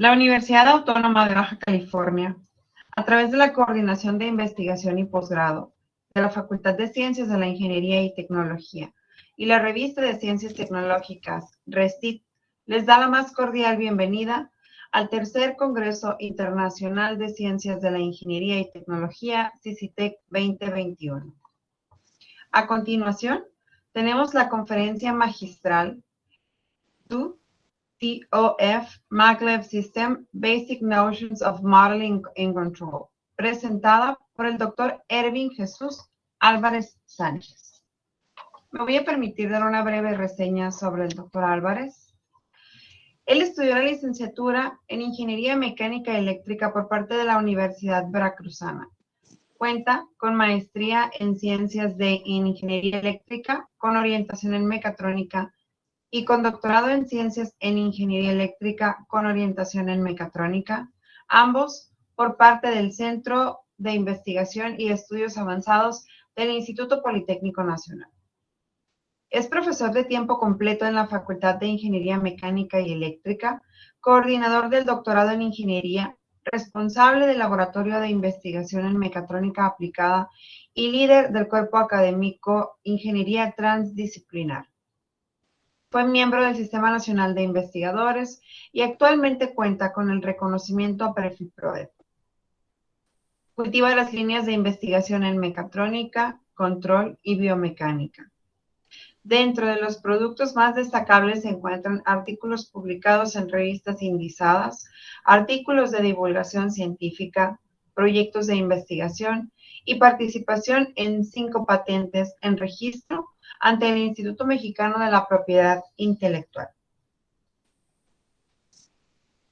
La Universidad Autónoma de Baja California, a través de la Coordinación de Investigación y Posgrado de la Facultad de Ciencias de la Ingeniería y Tecnología y la Revista de Ciencias Tecnológicas, RESTIT, les da la más cordial bienvenida al tercer Congreso Internacional de Ciencias de la Ingeniería y Tecnología, CICITEC 2021. A continuación, tenemos la conferencia magistral TOF Maglev System Basic Notions of Modeling and Control, presentada por el Dr. Ervin Jesús Álvarez Sánchez. Me voy a permitir dar una breve reseña sobre el Dr. Álvarez. Él estudió la licenciatura en Ingeniería Mecánica Eléctrica por parte de la Universidad Veracruzana. Cuenta con maestría en Ciencias de Ingeniería Eléctrica con orientación en Mecatrónica y con doctorado en Ciencias en Ingeniería Eléctrica con orientación en Mecatrónica, ambos por parte del Centro de Investigación y Estudios Avanzados del Instituto Politécnico Nacional. Es profesor de tiempo completo en la Facultad de Ingeniería Mecánica y Eléctrica, coordinador del doctorado en Ingeniería, responsable del Laboratorio de Investigación en Mecatrónica Aplicada y líder del cuerpo académico Ingeniería Transdisciplinar. Fue miembro del Sistema Nacional de Investigadores y actualmente cuenta con el reconocimiento PREFI-PRODE. Cultiva las líneas de investigación en mecatrónica, control y biomecánica. Dentro de los productos más destacables se encuentran artículos publicados en revistas indizadas, artículos de divulgación científica, proyectos de investigación y participación en 5 patentes en registro ante el Instituto Mexicano de la Propiedad Intelectual.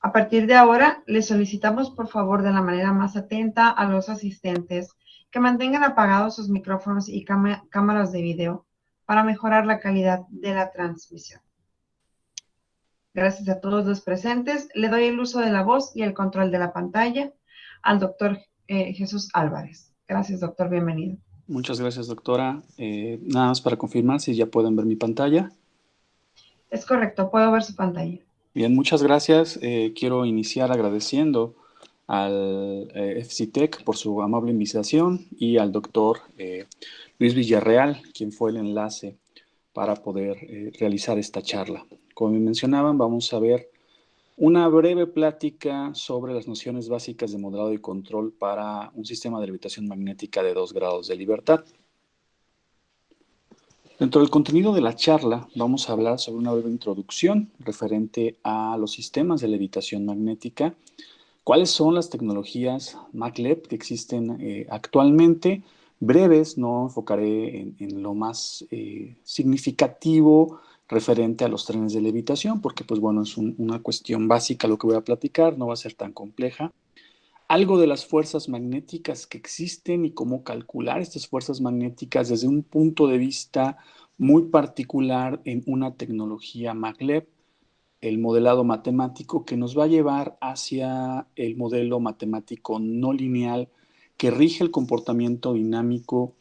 A partir de ahora, les solicitamos por favor de la manera más atenta a los asistentes que mantengan apagados sus micrófonos y cámaras de video para mejorar la calidad de la transmisión. Gracias a todos los presentes. Le doy el uso de la voz y el control de la pantalla al doctor Jesús Álvarez. Gracias, doctor. Bienvenido. Muchas gracias, doctora. Nada más para confirmar si ya pueden ver mi pantalla. Es correcto, puedo ver su pantalla. Bien, muchas gracias. Quiero iniciar agradeciendo al FCTEC por su amable invitación y al doctor Luis Villarreal, quien fue el enlace para poder realizar esta charla. Como me mencionaban, vamos a ver una breve plática sobre las nociones básicas de modelado y control para un sistema de levitación magnética de 2 grados de libertad. Dentro del contenido de la charla vamos a hablar sobre una breve introducción referente a los sistemas de levitación magnética, cuáles son las tecnologías maglev que existen actualmente, breves, no enfocaré en lo más significativo referente a los trenes de levitación, porque pues bueno, es una cuestión básica lo que voy a platicar, no va a ser tan compleja. Algo de las fuerzas magnéticas que existen y cómo calcular estas fuerzas magnéticas desde un punto de vista muy particular en una tecnología maglev, el modelado matemático que nos va a llevar hacia el modelo matemático no lineal que rige el comportamiento dinámico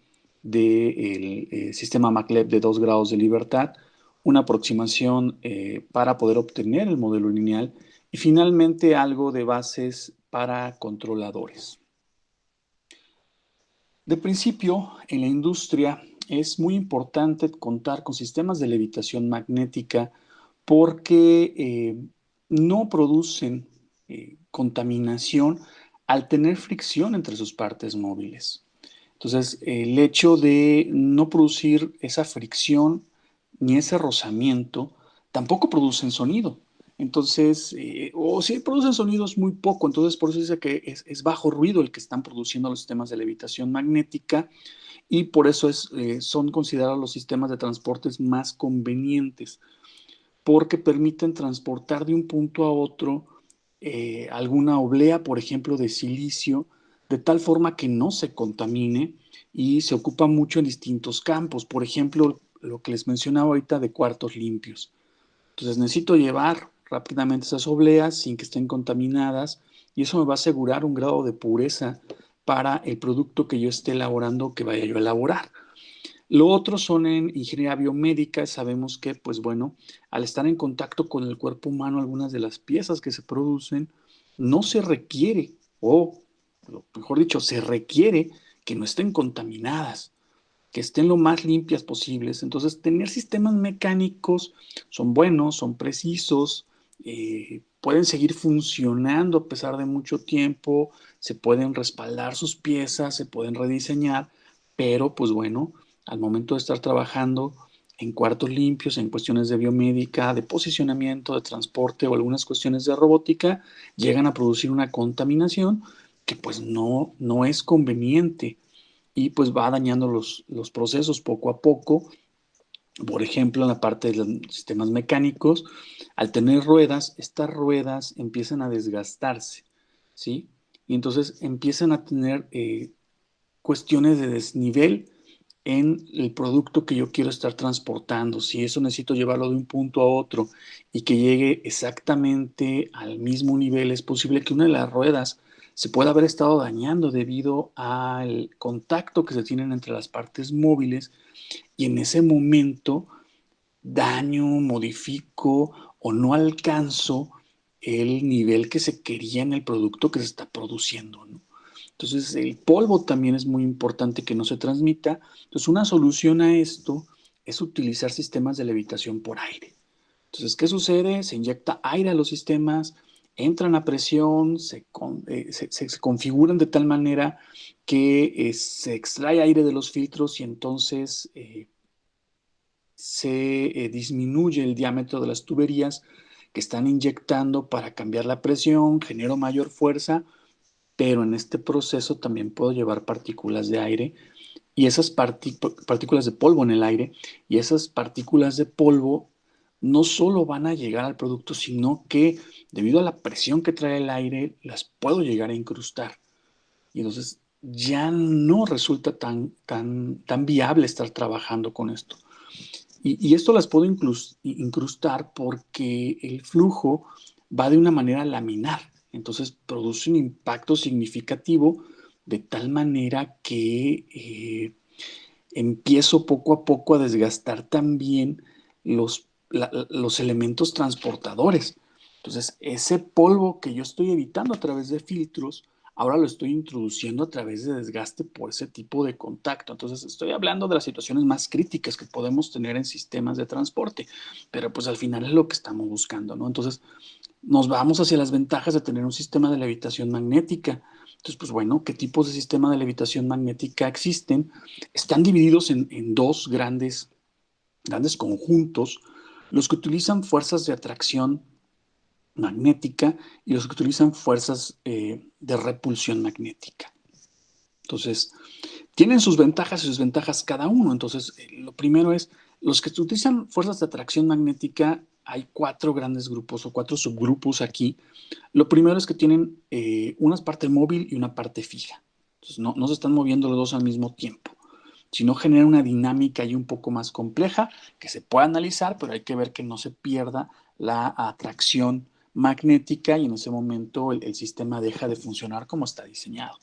del sistema maglev de 2 grados de libertad, una aproximación para poder obtener el modelo lineal y finalmente algo de bases para controladores. De principio, en la industria es muy importante contar con sistemas de levitación magnética porque no producen contaminación al tener fricción entre sus partes móviles. Entonces, el hecho de no producir esa fricción ni ese rozamiento tampoco producen sonido. Entonces, o si producen sonidos muy poco, entonces por eso dice que es bajo ruido el que están produciendo los sistemas de levitación magnética y por eso son considerados los sistemas de transportes más convenientes, porque permiten transportar de un punto a otro alguna oblea, por ejemplo, de silicio, de tal forma que no se contamine y se ocupa mucho en distintos campos. Por ejemplo, lo que les mencionaba ahorita de cuartos limpios. Entonces necesito llevar rápidamente esas obleas sin que estén contaminadas y eso me va a asegurar un grado de pureza para el producto que yo esté elaborando o que vaya yo a elaborar. Lo otro son en ingeniería biomédica. Sabemos que, pues bueno, al estar en contacto con el cuerpo humano, algunas de las piezas que se producen no se requiere, o mejor dicho, se requiere que no estén contaminadas, que estén lo más limpias posibles. Entonces, tener sistemas mecánicos son buenos, son precisos, pueden seguir funcionando a pesar de mucho tiempo, se pueden respaldar sus piezas, se pueden rediseñar, pero pues bueno, al momento de estar trabajando en cuartos limpios, en cuestiones de biomédica, de posicionamiento, de transporte o algunas cuestiones de robótica, llegan a producir una contaminación que pues no es conveniente y pues va dañando los procesos poco a poco. Por ejemplo, en la parte de los sistemas mecánicos, al tener ruedas, estas ruedas empiezan a desgastarse, ¿sí? Y entonces empiezan a tener cuestiones de desnivel en el producto que yo quiero estar transportando. Si eso necesito llevarlo de un punto a otro y que llegue exactamente al mismo nivel, es posible que una de las ruedas se pueda haber estado dañando debido al contacto que se tienen entre las partes móviles y en ese momento daño, modifico o no alcanzo el nivel que se quería en el producto que se está produciendo, ¿no? Entonces, el polvo también es muy importante que no se transmita. Entonces, una solución a esto es utilizar sistemas de levitación por aire. Entonces, ¿qué sucede? Se inyecta aire a los sistemas, entran a presión, se configuran de tal manera que se extrae aire de los filtros y entonces se disminuye el diámetro de las tuberías que están inyectando para cambiar la presión, genero mayor fuerza, pero en este proceso también puedo llevar partículas de aire y esas partículas de polvo en el aire, y esas partículas de polvo no solo van a llegar al producto, sino que debido a la presión que trae el aire, las puedo llegar a incrustar. Y entonces ya no resulta tan viable estar trabajando con esto. Y esto las puedo incrustar porque el flujo va de una manera laminar. Entonces produce un impacto significativo de tal manera que empiezo poco a poco a desgastar también los elementos transportadores. Entonces, ese polvo que yo estoy evitando a través de filtros, ahora lo estoy introduciendo a través de desgaste por ese tipo de contacto. Entonces, estoy hablando de las situaciones más críticas que podemos tener en sistemas de transporte, pero pues al final es lo que estamos buscando, ¿no? Entonces, nos vamos hacia las ventajas de tener un sistema de levitación magnética. Entonces, pues bueno, ¿qué tipos de sistema de levitación magnética existen? Están divididos en dos grandes conjuntos, los que utilizan fuerzas de atracción magnética y los que utilizan fuerzas de repulsión magnética. Entonces, tienen sus ventajas y sus desventajas cada uno. Entonces, lo primero es, los que utilizan fuerzas de atracción magnética, hay cuatro grandes grupos o cuatro subgrupos aquí. Lo primero es que tienen una parte móvil y una parte fija. Entonces, no se están moviendo los dos al mismo tiempo, sino genera una dinámica ahí un poco más compleja que se puede analizar, pero hay que ver que no se pierda la atracción magnética y en ese momento el sistema deja de funcionar como está diseñado.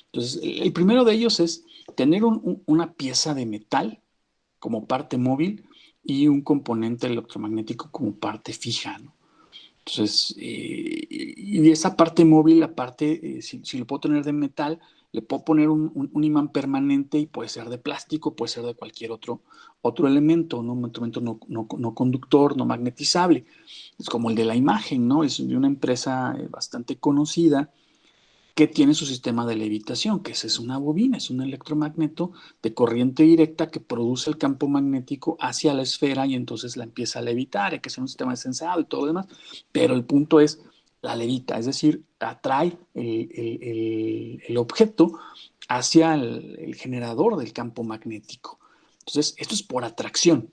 Entonces, el primero de ellos es tener una pieza de metal como parte móvil y un componente electromagnético como parte fija, ¿no? Entonces, y esa parte móvil, la parte, si lo puedo tener de metal, le puedo poner un imán permanente y puede ser de plástico, puede ser de cualquier otro elemento, ¿no? Un elemento no conductor, no magnetizable. Es como el de la imagen, ¿no? Es de una empresa bastante conocida que tiene su sistema de levitación, que es una bobina, es un electromagneto de corriente directa que produce el campo magnético hacia la esfera y entonces la empieza a levitar, hay que ser un sistema de sensado y todo lo demás, pero el punto es la levita, es decir, atrae el objeto hacia el generador del campo magnético. Entonces, esto es por atracción.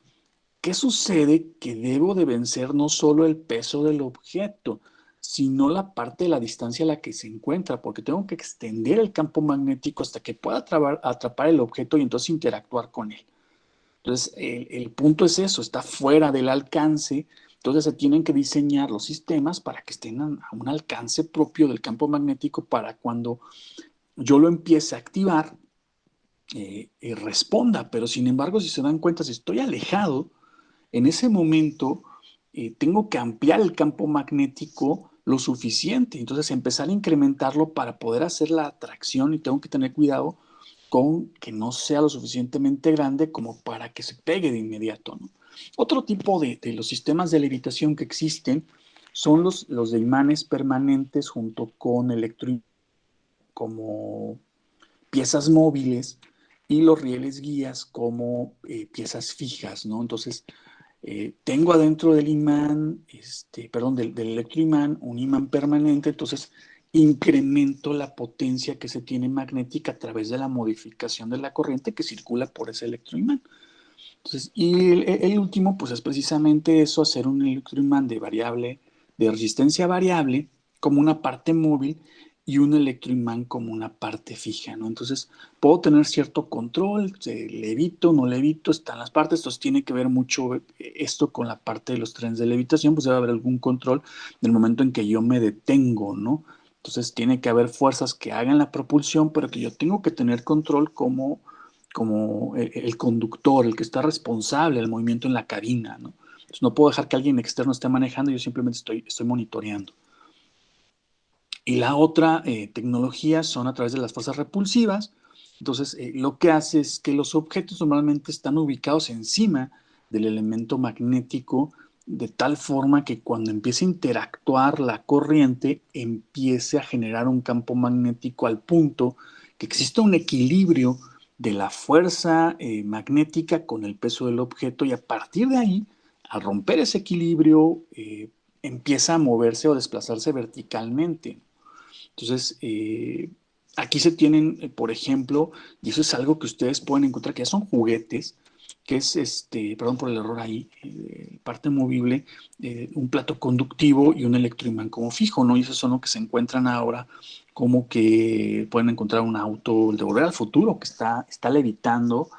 ¿Qué sucede? Que debo de vencer no solo el peso del objeto, sino la parte de la distancia a la que se encuentra, porque tengo que extender el campo magnético hasta que pueda atrapar el objeto y entonces interactuar con él. Entonces, el punto es eso, está fuera del alcance, entonces se tienen que diseñar los sistemas para que estén a un alcance propio del campo magnético para cuando yo lo empiece a activar, responda, pero sin embargo, si se dan cuenta, si estoy alejado, en ese momento tengo que ampliar el campo magnético lo suficiente, entonces empezar a incrementarlo para poder hacer la atracción y tengo que tener cuidado con que no sea lo suficientemente grande como para que se pegue de inmediato, ¿no? Otro tipo de los sistemas de levitación que existen son los de imanes permanentes junto con como piezas móviles y los rieles guías como piezas fijas, ¿no? Entonces, tengo adentro del imán, perdón, del electroimán, un imán permanente, entonces incremento la potencia que se tiene magnética a través de la modificación de la corriente que circula por ese electroimán. Entonces, y el último, pues es precisamente eso, hacer un electroimán de resistencia variable, como una parte móvil, y un electroimán como una parte fija, ¿no? Entonces, puedo tener cierto control, levito, no levito, están las partes, entonces tiene que ver mucho esto con la parte de los trenes de levitación, pues debe haber algún control del momento en que yo me detengo, ¿no? Entonces, tiene que haber fuerzas que hagan la propulsión, pero que yo tengo que tener control como el conductor, el que está responsable del movimiento en la cabina, ¿no? Entonces no puedo dejar que alguien externo esté manejando, yo simplemente estoy monitoreando. Y la otra tecnología son a través de las fuerzas repulsivas. Entonces, lo que hace es que los objetos normalmente están ubicados encima del elemento magnético de tal forma que cuando empiece a interactuar la corriente, empiece a generar un campo magnético al punto que exista un equilibrio de la fuerza magnética con el peso del objeto y a partir de ahí, al romper ese equilibrio, empieza a moverse o desplazarse verticalmente. Entonces, aquí se tienen, por ejemplo, y eso es algo que ustedes pueden encontrar, que ya son juguetes, que es, perdón por el error ahí, parte movible, un plato conductivo y un electroimán como fijo, ¿no? Y esos son los que se encuentran ahora, como que pueden encontrar un auto, el de Volver al Futuro, que está levitando,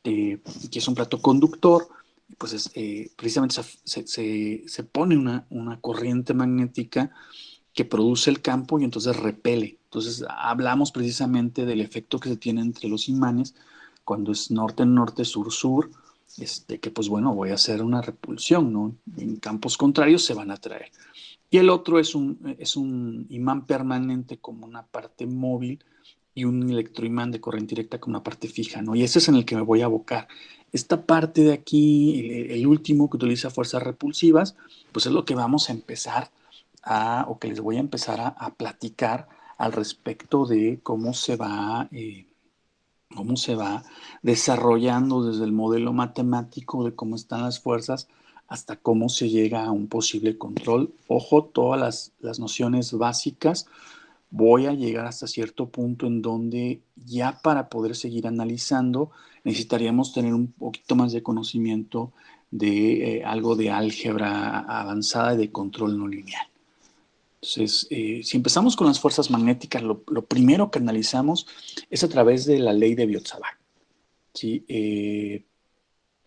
que es un plato conductor, pues precisamente se pone una corriente magnética que produce el campo y entonces repele. Entonces hablamos precisamente del efecto que se tiene entre los imanes cuando es norte-norte, sur-sur, que pues bueno, voy a hacer una repulsión, ¿no? En campos contrarios se van a atraer. Y el otro es un imán permanente como una parte móvil y un electroimán de corriente directa como una parte fija, ¿no? Y ese es en el que me voy a abocar. Esta parte de aquí, el último que utiliza fuerzas repulsivas, pues es lo que vamos a empezar o que les voy a empezar a platicar al respecto de cómo se va desarrollando desde el modelo matemático de cómo están las fuerzas hasta cómo se llega a un posible control. Ojo, todas las nociones básicas. Voy a llegar hasta cierto punto en donde ya para poder seguir analizando necesitaríamos tener un poquito más de conocimiento de algo de álgebra avanzada y de control no lineal. Entonces, si empezamos con las fuerzas magnéticas, lo primero que analizamos es a través de la ley de Biot-Savart, ¿sí?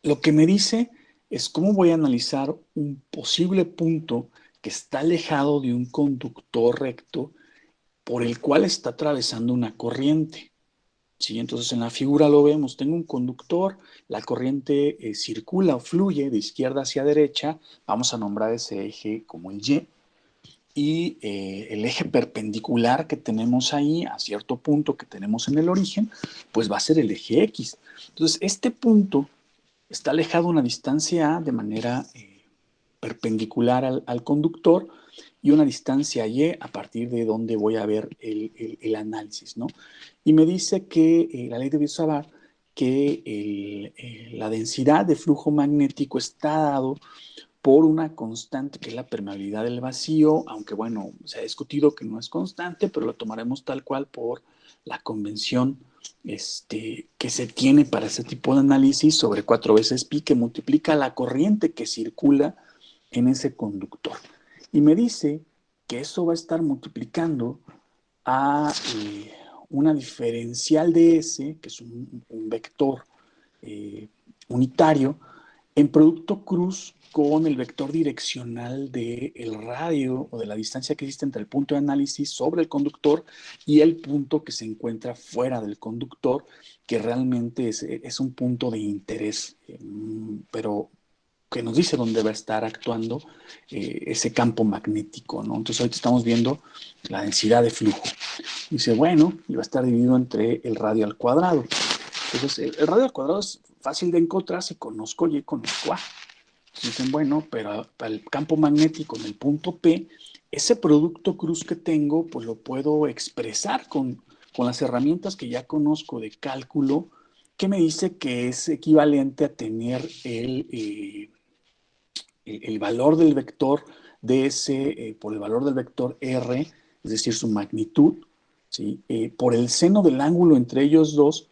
Lo que me dice es cómo voy a analizar un posible punto que está alejado de un conductor recto por el cual está atravesando una corriente. ¿Sí? Entonces en la figura lo vemos, tengo un conductor, la corriente circula o fluye de izquierda hacia derecha, vamos a nombrar ese eje como el Y, el eje perpendicular que tenemos ahí a cierto punto que tenemos en el origen, pues va a ser el eje X. Entonces este punto está alejado a una distancia A de manera perpendicular al conductor y una distancia Y a partir de donde voy a ver el análisis, ¿no? Y me dice que la ley de Biot-Savart que la densidad de flujo magnético está dado por una constante que es la permeabilidad del vacío, aunque bueno, se ha discutido que no es constante, pero lo tomaremos tal cual por la convención que se tiene para este tipo de análisis sobre 4 veces pi que multiplica la corriente que circula en ese conductor. Y me dice que eso va a estar multiplicando a una diferencial de S, que es un vector unitario, en producto cruz con el vector direccional del radio o de la distancia que existe entre el punto de análisis sobre el conductor y el punto que se encuentra fuera del conductor, que realmente es un punto de interés, pero que nos dice dónde va a estar actuando ese campo magnético, ¿no? Entonces ahorita estamos viendo la densidad de flujo. Dice, bueno, y va a estar dividido entre el radio al cuadrado. Entonces, el radio al cuadrado es fácil de encontrar si conozco Y y conozco A. Dicen, bueno, pero para el campo magnético en el punto P, ese producto cruz que tengo, pues lo puedo expresar con las herramientas que ya conozco de cálculo, que me dice que es equivalente a tener el valor del vector ds por el valor del vector r, es decir, su magnitud, ¿sí? Por el seno del ángulo entre ellos dos,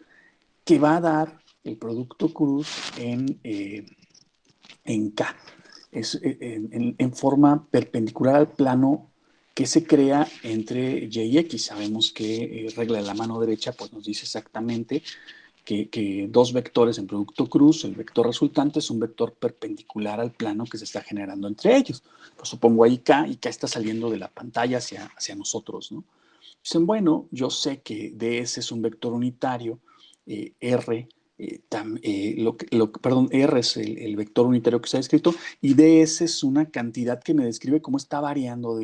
que va a dar el producto cruz en K, en forma perpendicular al plano que se crea entre Y y X. Sabemos que regla de la mano derecha pues nos dice exactamente que dos vectores en producto cruz, el vector resultante es un vector perpendicular al plano que se está generando entre ellos. Pues supongo ahí K, y K está saliendo de la pantalla hacia nosotros, ¿no? Dicen, bueno, yo sé que DS es un vector unitario, R, perdón, R es el vector unitario que se ha escrito, y DS es una cantidad que me describe cómo está variando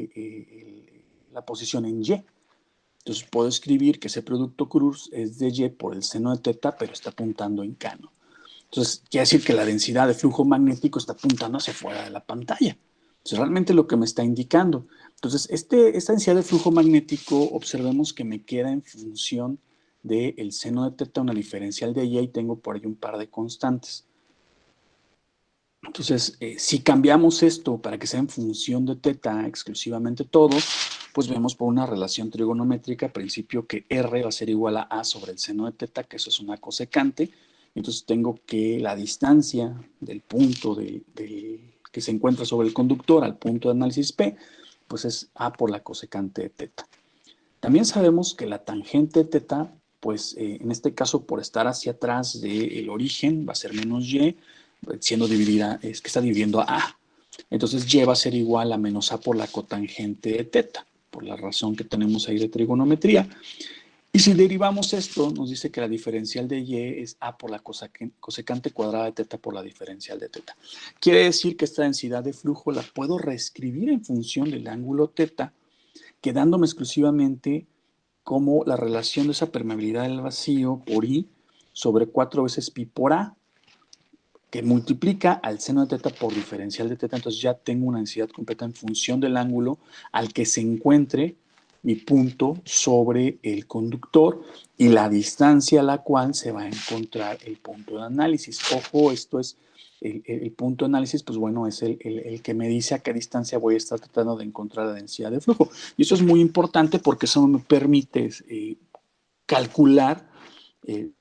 la posición en Y. Entonces puedo escribir que ese producto cruz es de Y por el seno de teta, pero está apuntando en K, ¿no? Entonces quiere decir que la densidad de flujo magnético está apuntando hacia fuera de la pantalla. Entonces realmente lo que me está indicando. Entonces esta densidad de flujo magnético, observemos que me queda en función del seno de teta, una diferencial de Y, y tengo por ahí un par de constantes. Entonces, si cambiamos esto para que sea en función de teta exclusivamente todo, pues vemos por una relación trigonométrica, principio que R va a ser igual a sobre el seno de teta, que eso es una cosecante. Entonces tengo que la distancia del punto que se encuentra sobre el conductor al punto de análisis P, pues es A por la cosecante de teta. También sabemos que la tangente de teta, pues en este caso por estar hacia atrás del origen, va a ser menos Y, siendo dividida, es que está dividiendo a A. Entonces Y va a ser igual a menos A por la cotangente de teta, por la razón que tenemos ahí de trigonometría. Y si derivamos esto, nos dice que la diferencial de Y es A por la cosecante cuadrada de teta por la diferencial de teta. Quiere decir que esta densidad de flujo la puedo reescribir en función del ángulo teta, quedándome exclusivamente como la relación de esa permeabilidad del vacío por I sobre 4 veces pi por A, que multiplica al seno de teta por diferencial de teta. Entonces ya tengo una densidad completa en función del ángulo al que se encuentre mi punto sobre el conductor y la distancia a la cual se va a encontrar el punto de análisis. Ojo, esto es el punto de análisis, pues bueno, es el que me dice a qué distancia voy a estar tratando de encontrar la densidad de flujo. Y eso es muy importante porque eso me permite calcular el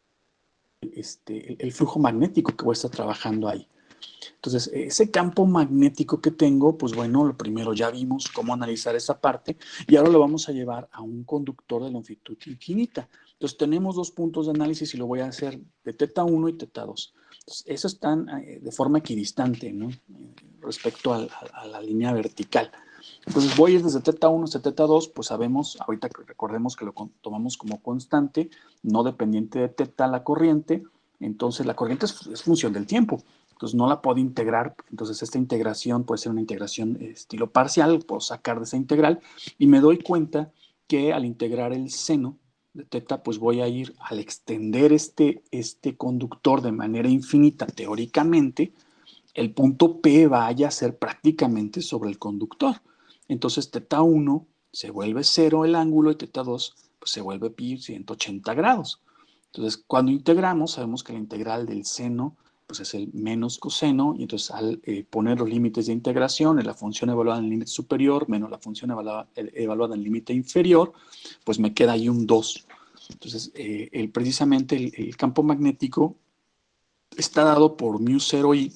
flujo magnético que voy a estar trabajando ahí. Entonces, ese campo magnético que tengo, pues bueno, lo primero ya vimos cómo analizar esa parte y ahora lo vamos a llevar a un conductor de longitud infinita. Entonces, tenemos dos puntos de análisis y lo voy a hacer de teta 1 y teta 2. Entonces, esos están de forma equidistante, ¿no? Respecto a la línea vertical. Entonces, voy a ir desde teta 1 hasta teta 2, pues sabemos, ahorita que recordemos que lo tomamos como constante, no dependiente de teta la corriente, entonces la corriente es función del tiempo. Entonces no la puedo integrar, entonces esta integración puede ser una integración estilo parcial, puedo sacar de esa integral y me doy cuenta que al integrar el seno de teta, pues voy a ir al extender este conductor de manera infinita teóricamente, el punto P vaya a ser prácticamente sobre el conductor. Entonces teta 1 se vuelve 0 el ángulo y teta 2 pues se vuelve pi 180 grados. Entonces cuando integramos sabemos que la integral del seno pues es el menos coseno, y entonces al poner los límites de integración en la función evaluada en el límite superior menos la función evaluada en el límite inferior, pues me queda ahí un 2. Entonces, precisamente el campo magnético está dado por μ0i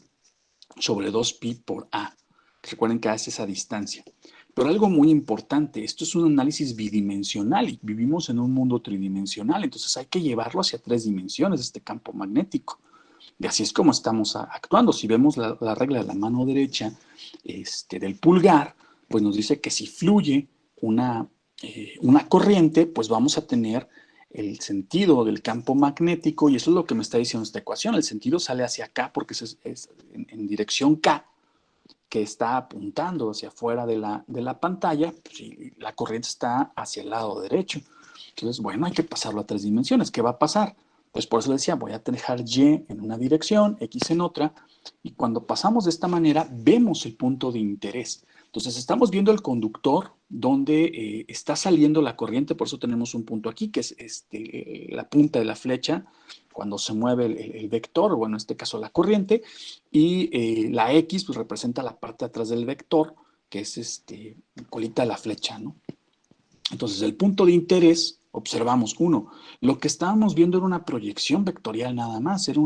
sobre 2pi por A. Recuerden que A es esa distancia. Pero algo muy importante, esto es un análisis bidimensional y vivimos en un mundo tridimensional, entonces hay que llevarlo hacia 3 dimensiones, este campo magnético. Y así es como estamos actuando. Si vemos la regla de la mano derecha del pulgar, pues nos dice que si fluye una corriente, pues vamos a tener el sentido del campo magnético, y eso es lo que me está diciendo esta ecuación. El sentido sale hacia acá porque es en dirección K, que está apuntando hacia afuera de la pantalla, pues, y la corriente está hacia el lado derecho. Entonces, bueno, hay que pasarlo a 3 dimensiones. ¿Qué va a pasar? Pues por eso decía, voy a dejar Y en una dirección, X en otra, y cuando pasamos de esta manera, vemos el punto de interés. Entonces, estamos viendo el conductor donde está saliendo la corriente, por eso tenemos un punto aquí, que es la punta de la flecha, cuando se mueve el vector, o en este caso la corriente, y la X pues representa la parte de atrás del vector, que es colita de la flecha, ¿no? Entonces, el punto de interés, observamos, uno, lo que estábamos viendo era una proyección vectorial nada más, era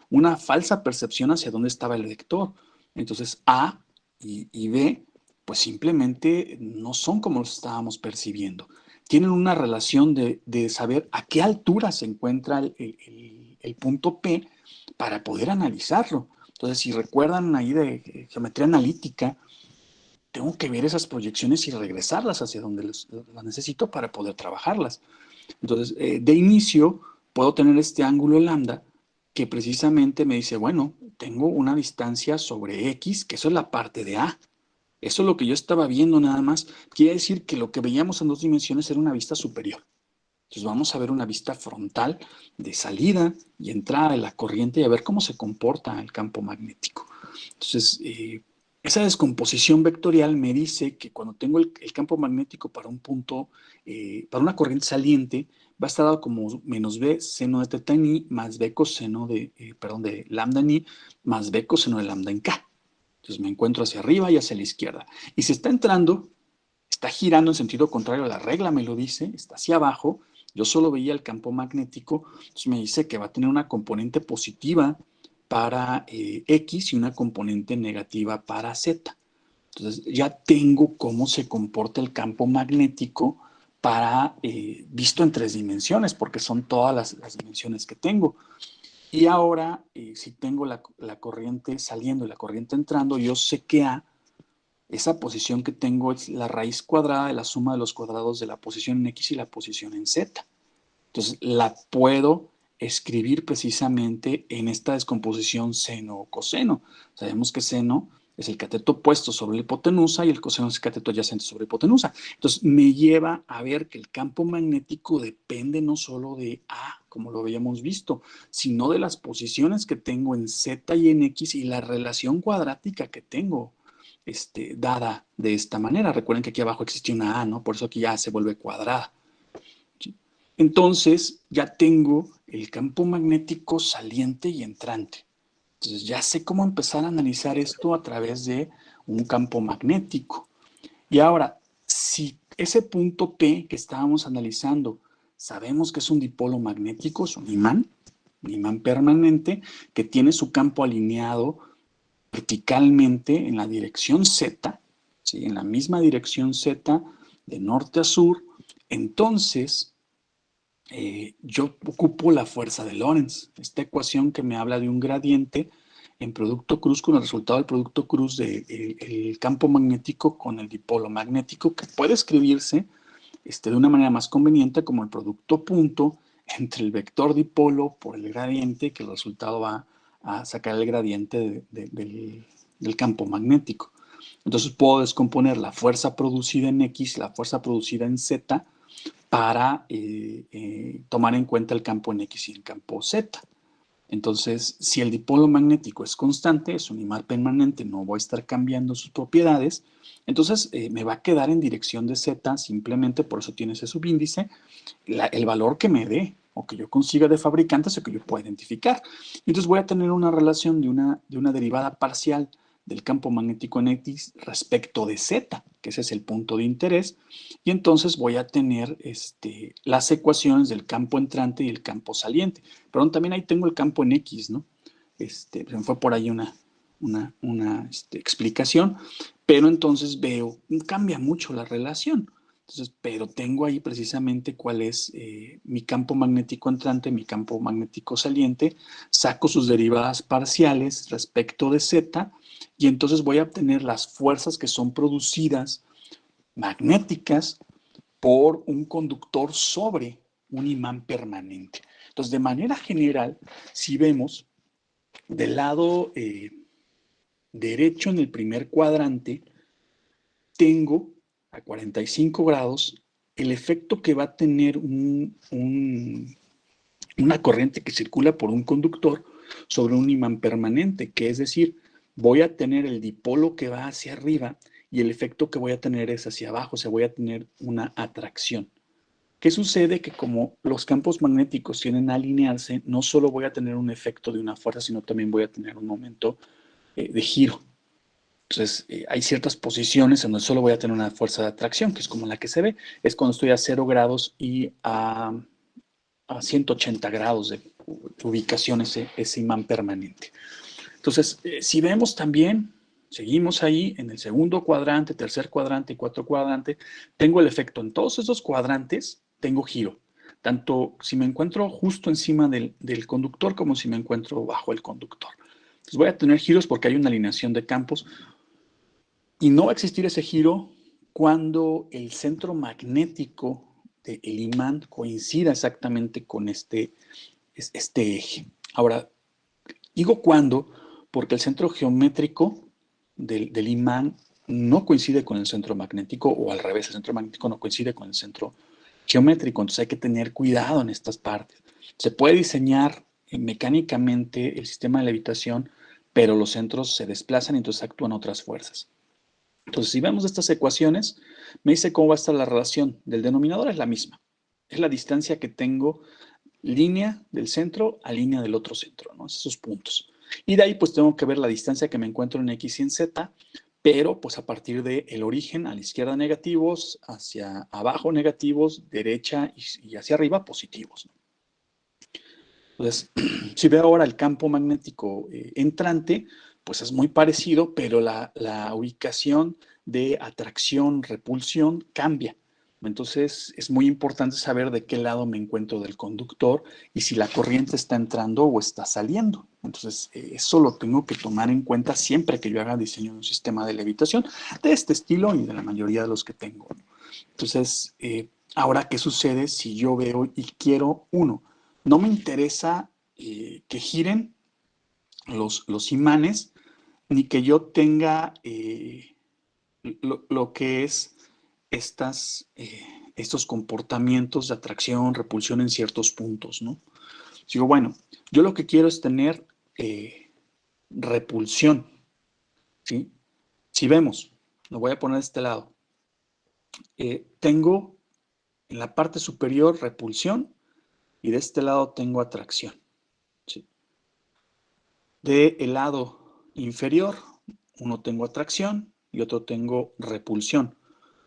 una falsa percepción hacia dónde estaba el vector. Entonces, A y B, pues simplemente no son como los estábamos percibiendo. Tienen una relación de saber a qué altura se encuentra el punto P para poder analizarlo. Entonces, si recuerdan ahí de geometría analítica, tengo que ver esas proyecciones y regresarlas hacia donde las necesito para poder trabajarlas. Entonces, de inicio, puedo tener este ángulo lambda que precisamente me dice, bueno, tengo una distancia sobre X, que eso es la parte de A. Eso es lo que yo estaba viendo nada más. Quiere decir que lo que veíamos en 2 dimensiones era una vista superior. Entonces vamos a ver una vista frontal de salida y entrada de la corriente y a ver cómo se comporta el campo magnético. Entonces, esa descomposición vectorial me dice que cuando tengo el campo magnético para un punto, para una corriente saliente, va a estar dado como menos B seno de teta en I más B coseno de lambda en I más B coseno de lambda en K. Entonces me encuentro hacia arriba y hacia la izquierda. Y si está entrando, está girando en sentido contrario a la regla, me lo dice, está hacia abajo. Yo solo veía el campo magnético, entonces me dice que va a tener una componente positiva para X y una componente negativa para Z. Entonces ya tengo cómo se comporta el campo magnético para visto en 3 dimensiones, porque son todas las dimensiones que tengo. Y ahora, si tengo la corriente saliendo y la corriente entrando, yo sé que A, esa posición que tengo es la raíz cuadrada de la suma de los cuadrados de la posición en X y la posición en Z. Entonces, la puedo escribir precisamente en esta descomposición seno o coseno. Sabemos que seno es el cateto opuesto sobre la hipotenusa y el coseno es el cateto adyacente sobre la hipotenusa. Entonces, me lleva a ver que el campo magnético depende no solo de A, como lo habíamos visto, sino de las posiciones que tengo en Z y en X y la relación cuadrática que tengo dada de esta manera. Recuerden que aquí abajo existe una A, ¿no? Por eso aquí ya se vuelve cuadrada. Entonces ya tengo el campo magnético saliente y entrante. Entonces ya sé cómo empezar a analizar esto a través de un campo magnético. Y ahora, si ese punto P que estábamos analizando, sabemos que es un dipolo magnético, es un imán permanente, que tiene su campo alineado verticalmente en la dirección Z, ¿sí? En la misma dirección Z, de norte a sur, entonces yo ocupo la fuerza de Lorentz, esta ecuación que me habla de un gradiente en producto cruz con el resultado del producto cruz del campo magnético con el dipolo magnético, que puede escribirse de una manera más conveniente como el producto punto entre el vector dipolo por el gradiente, que el resultado va a sacar el gradiente del campo magnético. Entonces puedo descomponer la fuerza producida en X, la fuerza producida en Z, para tomar en cuenta el campo en X y el campo Z. Entonces, si el dipolo magnético es constante, es un imán permanente, no voy a estar cambiando sus propiedades, entonces me va a quedar en dirección de Z, simplemente por eso tiene ese subíndice, el valor que me dé o que yo consiga de fabricantes o que yo pueda identificar. Entonces voy a tener una relación de una derivada parcial del campo magnético en X respecto de Z, que ese es el punto de interés, y entonces voy a tener las ecuaciones del campo entrante y el campo saliente. Pero también ahí tengo el campo en X, ¿no? Se me fue por ahí una explicación, pero entonces veo, cambia mucho la relación. Entonces, pero tengo ahí precisamente cuál es mi campo magnético entrante, mi campo magnético saliente, saco sus derivadas parciales respecto de Z y entonces voy a obtener las fuerzas que son producidas magnéticas por un conductor sobre un imán permanente. Entonces, de manera general, si vemos del lado derecho en el primer cuadrante, tengo a 45 grados el efecto que va a tener una corriente que circula por un conductor sobre un imán permanente, que es decir, voy a tener el dipolo que va hacia arriba y el efecto que voy a tener es hacia abajo, o sea, voy a tener una atracción. ¿Qué sucede? Que como los campos magnéticos tienden a alinearse, no solo voy a tener un efecto de una fuerza, sino también voy a tener un momento de giro. Entonces, hay ciertas posiciones en donde solo voy a tener una fuerza de atracción, que es como la que se ve, es cuando estoy a 0 grados y a 180 grados de ubicación ese imán permanente. Entonces, si vemos también, seguimos ahí en el segundo cuadrante, tercer cuadrante y cuarto cuadrante, tengo el efecto en todos esos cuadrantes, tengo giro. Tanto si me encuentro justo encima del conductor como si me encuentro bajo el conductor. Entonces voy a tener giros porque hay una alineación de campos y no va a existir ese giro cuando el centro magnético del imán coincida exactamente con este eje. Ahora, digo cuándo, porque el centro geométrico del imán no coincide con el centro magnético, o al revés, el centro magnético no coincide con el centro geométrico, entonces hay que tener cuidado en estas partes. Se puede diseñar mecánicamente el sistema de levitación, pero los centros se desplazan y entonces actúan otras fuerzas. Entonces, si vemos estas ecuaciones, me dice cómo va a estar la relación del denominador, es la misma. Es la distancia que tengo línea del centro a línea del otro centro, ¿no? Esos puntos. Y de ahí pues tengo que ver la distancia que me encuentro en X y en Z, pero pues a partir del origen a la izquierda negativos, hacia abajo negativos, derecha y hacia arriba positivos, ¿no? Entonces, si veo ahora el campo magnético entrante, pues es muy parecido, pero la ubicación de atracción, repulsión cambia. Entonces, es muy importante saber de qué lado me encuentro del conductor y si la corriente está entrando o está saliendo. Entonces, eso lo tengo que tomar en cuenta siempre que yo haga diseño de un sistema de levitación de este estilo y de la mayoría de los que tengo. Entonces, ahora, ¿qué sucede si yo veo y quiero uno? No me interesa que giren los imanes, ni que yo tenga lo que es estos comportamientos de atracción, repulsión en ciertos puntos, ¿no? Digo, bueno, yo lo que quiero es tener repulsión, ¿sí? Si vemos, lo voy a poner de este lado, tengo en la parte superior repulsión y de este lado tengo atracción, ¿sí? Del lado inferior, uno tengo atracción y otro tengo repulsión.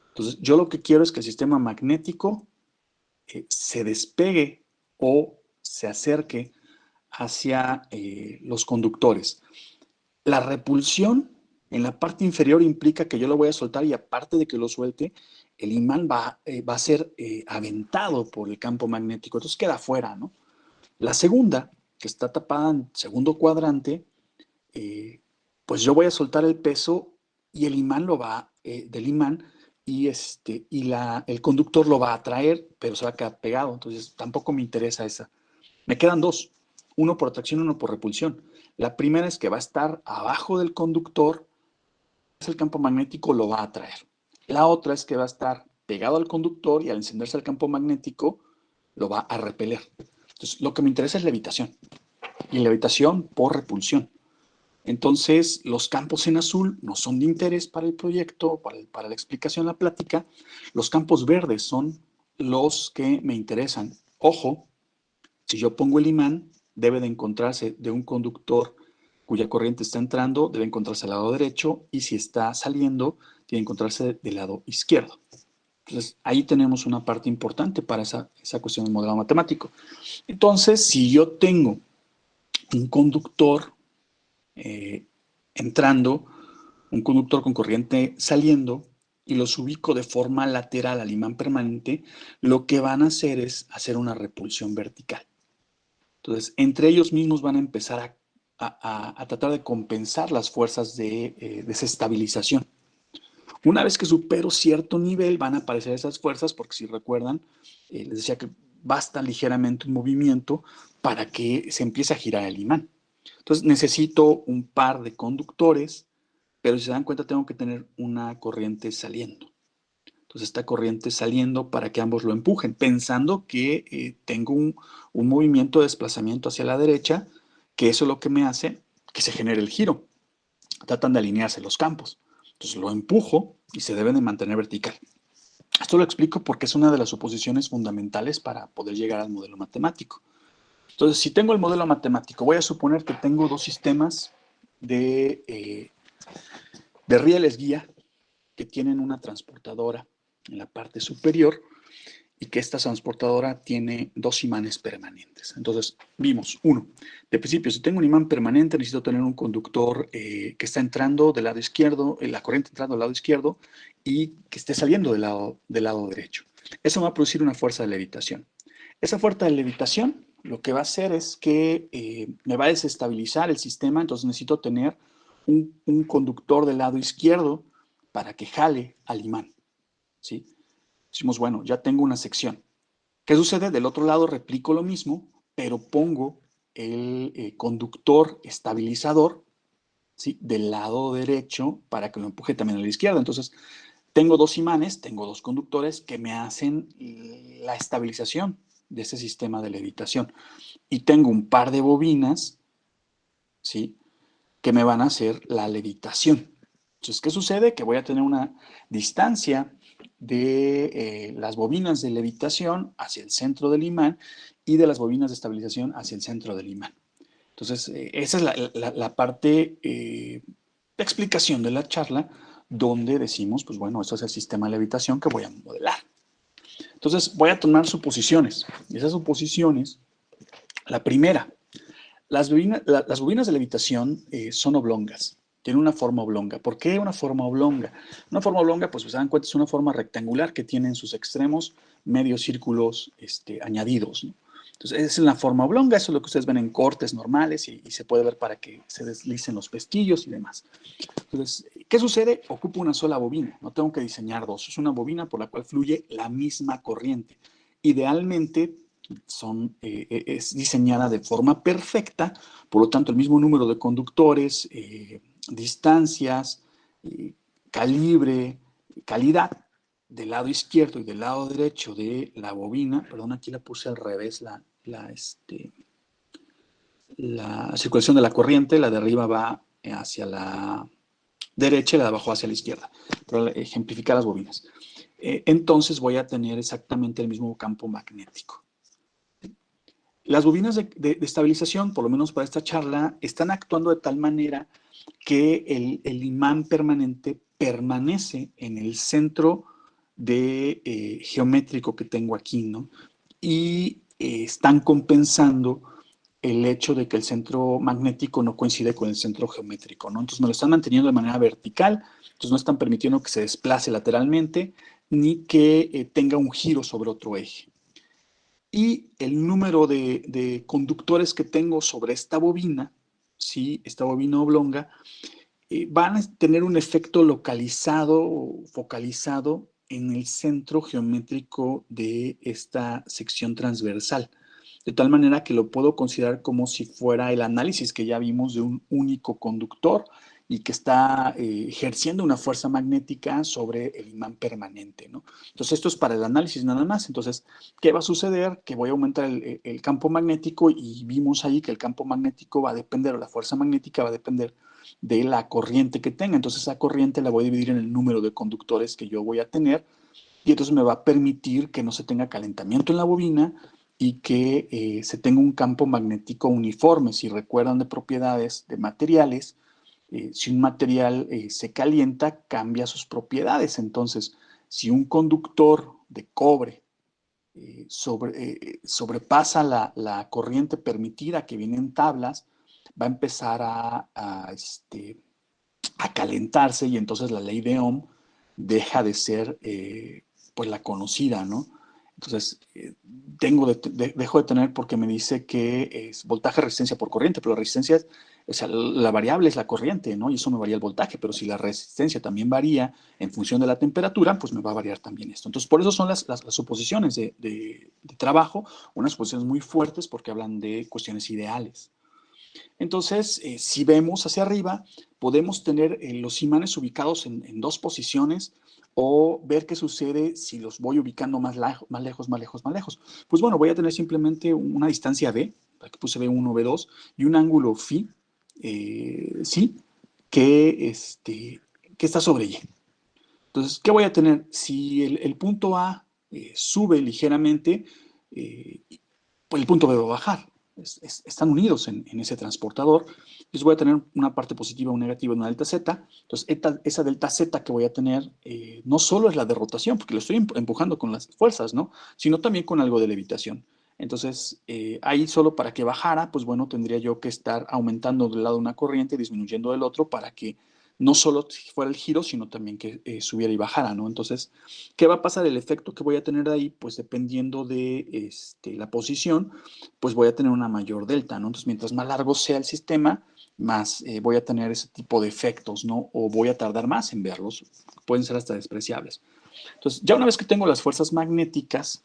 Entonces, yo lo que quiero es que el sistema magnético se despegue o se acerque hacia los conductores. La repulsión en la parte inferior implica que yo lo voy a soltar y aparte de que lo suelte, el imán va a ser aventado por el campo magnético. Entonces queda fuera, ¿no? La segunda, que está tapada en segundo cuadrante, pues yo voy a soltar el peso y el imán del imán el conductor lo va a atraer, pero se va a quedar pegado. Entonces tampoco me interesa esa. Me quedan dos, uno por atracción y uno por repulsión. La primera es que va a estar abajo del conductor, el campo magnético lo va a atraer. La otra es que va a estar pegado al conductor y al encenderse el campo magnético lo va a repeler. Entonces, lo que me interesa es levitación. Y levitación por repulsión. Entonces, los campos en azul no son de interés para el proyecto, para la explicación, la plática. Los campos verdes son los que me interesan. Ojo, si yo pongo el imán, debe de encontrarse de un conductor cuya corriente está entrando, debe encontrarse al lado derecho, y si está saliendo, tiene que encontrarse del lado izquierdo. Entonces, ahí tenemos una parte importante para esa cuestión del modelo matemático. Entonces, si yo tengo un conductor entrando, un conductor con corriente saliendo, y los ubico de forma lateral al imán permanente, lo que van a hacer es hacer una repulsión vertical. Entonces, entre ellos mismos van a empezar a tratar de compensar las fuerzas de desestabilización. Una vez que supero cierto nivel, van a aparecer esas fuerzas, porque si recuerdan, les decía que basta ligeramente un movimiento para que se empiece a girar el imán. Entonces, necesito un par de conductores, pero si se dan cuenta, tengo que tener una corriente saliendo. Entonces, esta corriente saliendo para que ambos lo empujen, pensando que tengo un movimiento de desplazamiento hacia la derecha, que eso es lo que me hace que se genere el giro. Tratan de alinearse los campos. Entonces, lo empujo y se deben de mantener vertical. Esto lo explico porque es una de las suposiciones fundamentales para poder llegar al modelo matemático. Entonces, si tengo el modelo matemático, voy a suponer que tengo dos sistemas de rieles guía que tienen una transportadora en la parte superior y que esta transportadora tiene dos imanes permanentes. Entonces, vimos, uno, de principio, si tengo un imán permanente, necesito tener un conductor que está entrando del lado izquierdo, la corriente entrando del lado izquierdo y que esté saliendo del lado derecho. Eso va a producir una fuerza de levitación. Esa fuerza de levitación lo que va a hacer es que me va a desestabilizar el sistema, entonces necesito tener un conductor del lado izquierdo para que jale al imán, ¿sí? Decimos, bueno, ya tengo una sección. ¿Qué sucede? Del otro lado replico lo mismo, pero pongo el conductor estabilizador, ¿sí?, del lado derecho para que lo empuje también a la izquierda. Entonces, tengo dos imanes, tengo dos conductores que me hacen la estabilización de ese sistema de levitación. Y tengo un par de bobinas, ¿sí?, que me van a hacer la levitación. Entonces, ¿qué sucede? Que voy a tener una distancia de las bobinas de levitación hacia el centro del imán y de las bobinas de estabilización hacia el centro del imán. Entonces, esa es la parte de explicación de la charla donde decimos, pues bueno, esto es el sistema de levitación que voy a modelar. Entonces, voy a tomar suposiciones. Y esas suposiciones, la primera, las bobinas de levitación son oblongas, tienen una forma oblonga. ¿Por qué una forma oblonga? Una forma oblonga, pues se dan cuenta, es una forma rectangular que tiene en sus extremos medios círculos añadidos, ¿no? Entonces, esa es una forma oblonga, eso es lo que ustedes ven en cortes normales y se puede ver para que se deslicen los pestillos y demás. Entonces, ¿qué sucede? Ocupo una sola bobina, no tengo que diseñar dos. Es una bobina por la cual fluye la misma corriente. Idealmente, es diseñada de forma perfecta, por lo tanto, el mismo número de conductores, distancias, calibre, calidad del lado izquierdo y del lado derecho de la bobina. Perdón, aquí la puse al revés, la circulación de la corriente, la de arriba va hacia la derecha y la de abajo hacia la izquierda, para ejemplificar las bobinas. Entonces voy a tener exactamente el mismo campo magnético. Las bobinas de estabilización, por lo menos para esta charla, están actuando de tal manera que el imán permanente permanece en el centro geométrico que tengo aquí, ¿no? Y están compensando el hecho de que el centro magnético no coincide con el centro geométrico, ¿no? Entonces me lo están manteniendo de manera vertical, entonces no están permitiendo que se desplace lateralmente ni que tenga un giro sobre otro eje. Y el número de conductores que tengo sobre esta bobina, ¿sí?, esta bobina oblonga, van a tener un efecto localizado o focalizado en el centro geométrico de esta sección transversal, de tal manera que lo puedo considerar como si fuera el análisis que ya vimos de un único conductor y que está ejerciendo una fuerza magnética sobre el imán permanente, ¿no? Entonces, esto es para el análisis nada más. Entonces, ¿qué va a suceder? Que voy a aumentar el campo magnético y vimos ahí que el campo magnético va a depender, o la fuerza magnética va a depender de la corriente que tenga. Entonces, esa corriente la voy a dividir en el número de conductores que yo voy a tener y entonces me va a permitir que no se tenga calentamiento en la bobina y que se tenga un campo magnético uniforme. Si recuerdan de propiedades de materiales, si un material se calienta, cambia sus propiedades. Entonces, si un conductor de cobre sobrepasa la corriente permitida que viene en tablas, va a empezar a calentarse y entonces la ley de Ohm deja de ser pues la conocida, ¿no? Entonces, dejo de tener porque me dice que es voltaje resistencia por corriente, pero la resistencia, o sea, la variable es la corriente, ¿no? Y eso me varía el voltaje, pero si la resistencia también varía en función de la temperatura, pues me va a variar también esto. Entonces, por eso son las suposiciones de trabajo, unas suposiciones muy fuertes porque hablan de cuestiones ideales. Entonces, si vemos hacia arriba, podemos tener los imanes ubicados en dos posiciones o ver qué sucede si los voy ubicando más lejos, más lejos, más lejos, más lejos. Pues bueno, voy a tener simplemente una distancia b, aquí puse b1, b2, y un ángulo phi, sí, que está sobre y. Entonces, ¿qué voy a tener? Si el punto A sube ligeramente, pues el punto B va a bajar. Están unidos en ese transportador. Entonces voy a tener una parte positiva o negativa en una delta Z. Entonces esa delta Z que voy a tener no solo es la de rotación, porque lo estoy empujando con las fuerzas, ¿no? Sino también con algo de levitación. Entonces, ahí solo para que bajara, pues bueno, tendría yo que estar aumentando del lado de una corriente y disminuyendo del otro para que no solo fuera el giro, sino también que subiera y bajara, ¿no? Entonces, ¿qué va a pasar? El efecto que voy a tener ahí, pues dependiendo de la posición, pues voy a tener una mayor delta, ¿no? Entonces, mientras más largo sea el sistema, más voy a tener ese tipo de efectos, ¿no? O voy a tardar más en verlos, pueden ser hasta despreciables. Entonces, ya una vez que tengo las fuerzas magnéticas,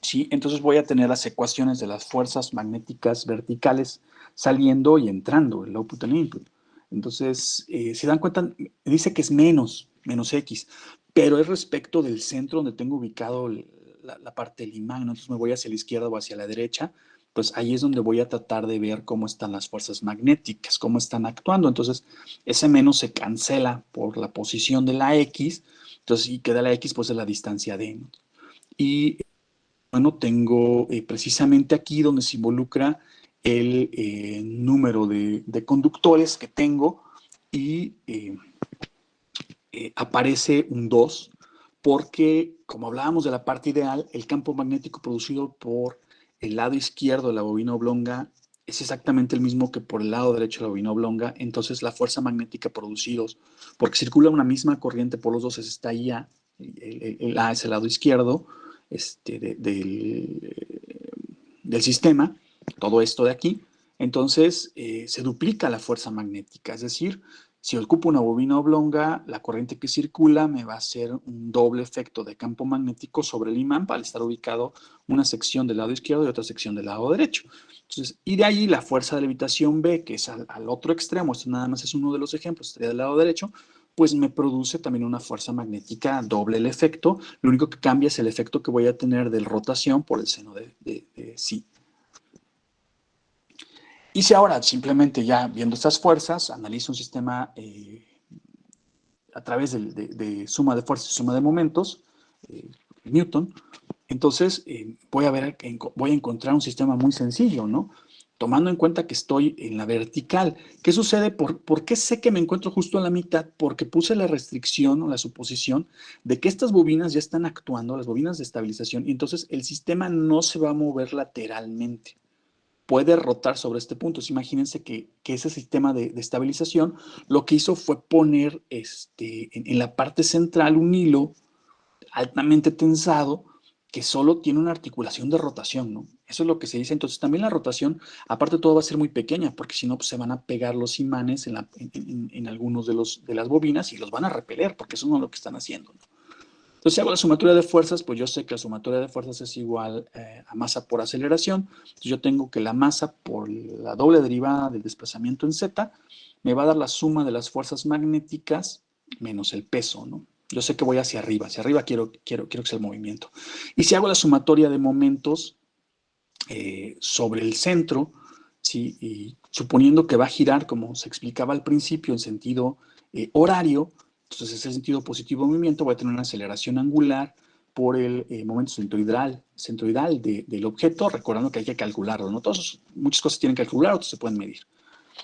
¿sí? Entonces voy a tener las ecuaciones de las fuerzas magnéticas verticales saliendo y entrando, el output and input. Entonces, si dan cuenta, dice que es menos X, pero es respecto del centro donde tengo ubicado la parte del imán, ¿no? Entonces me voy hacia la izquierda o hacia la derecha, pues ahí es donde voy a tratar de ver cómo están las fuerzas magnéticas, cómo están actuando. Entonces, ese menos se cancela por la posición de la X, entonces, y queda la X, pues es la distancia D, ¿no? Y bueno, tengo precisamente aquí donde se involucra el número de conductores que tengo y aparece un 2 porque, como hablábamos de la parte ideal, el campo magnético producido por el lado izquierdo de la bobina oblonga es exactamente el mismo que por el lado derecho de la bobina oblonga. Entonces, la fuerza magnética producidos, porque circula una misma corriente por los dos, está ahí A, el A es el lado izquierdo del sistema, todo esto de aquí. Entonces, se duplica la fuerza magnética, es decir, si ocupo una bobina oblonga, la corriente que circula me va a hacer un doble efecto de campo magnético sobre el imán para estar ubicado una sección del lado izquierdo y otra sección del lado derecho. Entonces, y de ahí la fuerza de levitación B, que es al otro extremo, esto nada más es uno de los ejemplos, estaría del lado derecho, pues me produce también una fuerza magnética doble el efecto. Lo único que cambia es el efecto que voy a tener de rotación por el seno de sí. Y si ahora simplemente ya viendo estas fuerzas, analizo un sistema a través de suma de fuerzas y suma de momentos, Newton, entonces voy a encontrar un sistema muy sencillo, ¿no? Tomando en cuenta que estoy en la vertical. ¿Qué sucede? ¿Por qué sé que me encuentro justo a la mitad? Porque puse la restricción o la suposición de que estas bobinas ya están actuando, las bobinas de estabilización, y entonces el sistema no se va a mover lateralmente. Puede rotar sobre este punto. Entonces, imagínense que ese sistema de estabilización lo que hizo fue poner en la parte central un hilo altamente tensado que solo tiene una articulación de rotación, ¿no? Eso es lo que se dice. Entonces, también la rotación, aparte de todo, va a ser muy pequeña, porque si no, pues, se van a pegar los imanes en algunos de las bobinas y los van a repeler, porque eso no es lo que están haciendo, ¿no? Entonces, si hago la sumatoria de fuerzas, pues yo sé que la sumatoria de fuerzas es igual a masa por aceleración. Entonces, yo tengo que la masa por la doble derivada del desplazamiento en z me va a dar la suma de las fuerzas magnéticas menos el peso, ¿no? Yo sé que voy hacia arriba quiero que sea el movimiento. Y si hago la sumatoria de momentos sobre el centro, ¿sí? Y suponiendo que va a girar, como se explicaba al principio, en sentido horario, entonces ese sentido positivo de movimiento voy a tener una aceleración angular por el momento centroidal del objeto, recordando que hay que calcularlo, ¿no? Muchas cosas tienen que calcular, otras se pueden medir.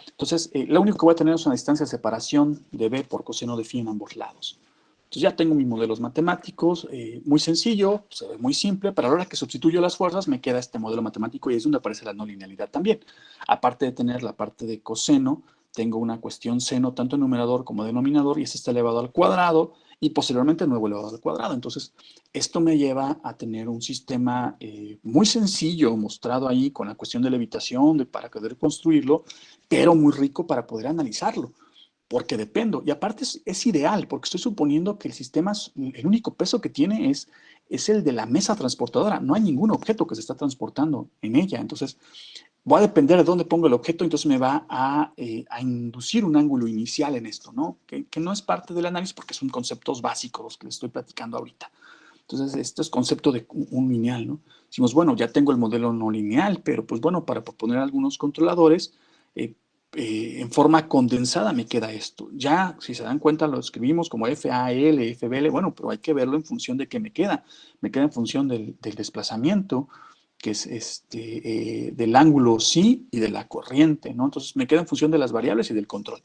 Entonces, lo único que voy a tener es una distancia de separación de B por coseno de phi en ambos lados. Entonces ya tengo mis modelos matemáticos, muy sencillo, se ve muy simple, pero a la hora que sustituyo las fuerzas me queda este modelo matemático y es donde aparece la no linealidad también. Aparte de tener la parte de coseno, tengo una cuestión seno tanto en numerador como denominador y ese está elevado al cuadrado y posteriormente 9 elevado al cuadrado. Entonces, esto me lleva a tener un sistema muy sencillo mostrado ahí con la cuestión de levitación, para poder construirlo, pero muy rico para poder analizarlo, porque dependo. Y aparte es ideal, porque estoy suponiendo que el sistema, el único peso que tiene es el de la mesa transportadora. No hay ningún objeto que se está transportando en ella. Entonces, voy a depender de dónde pongo el objeto, entonces me va a inducir un ángulo inicial en esto, ¿no? Que no es parte del análisis porque son conceptos básicos los que les estoy platicando ahorita. Entonces, esto es concepto de un lineal, ¿no? Decimos, bueno, ya tengo el modelo no lineal, pero pues bueno, para proponer algunos controladores, en forma condensada me queda esto. Ya, si se dan cuenta, lo escribimos como FAL, FBL, bueno, pero hay que verlo en función de qué me queda. Me queda en función del desplazamiento, que es del ángulo psi y de la corriente, ¿no? Entonces me queda en función de las variables y del control.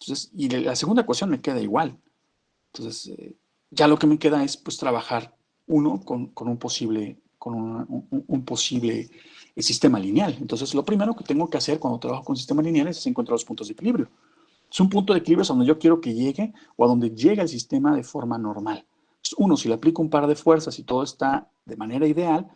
Entonces, y la segunda ecuación me queda igual. Entonces, ya lo que me queda es pues trabajar uno con un posible, un posible sistema lineal. Entonces, lo primero que tengo que hacer cuando trabajo con sistemas lineales es encontrar los puntos de equilibrio. Es un punto de equilibrio a donde yo quiero que llegue o a donde llega el sistema de forma normal. Entonces, uno, si le aplico un par de fuerzas y todo está de manera ideal,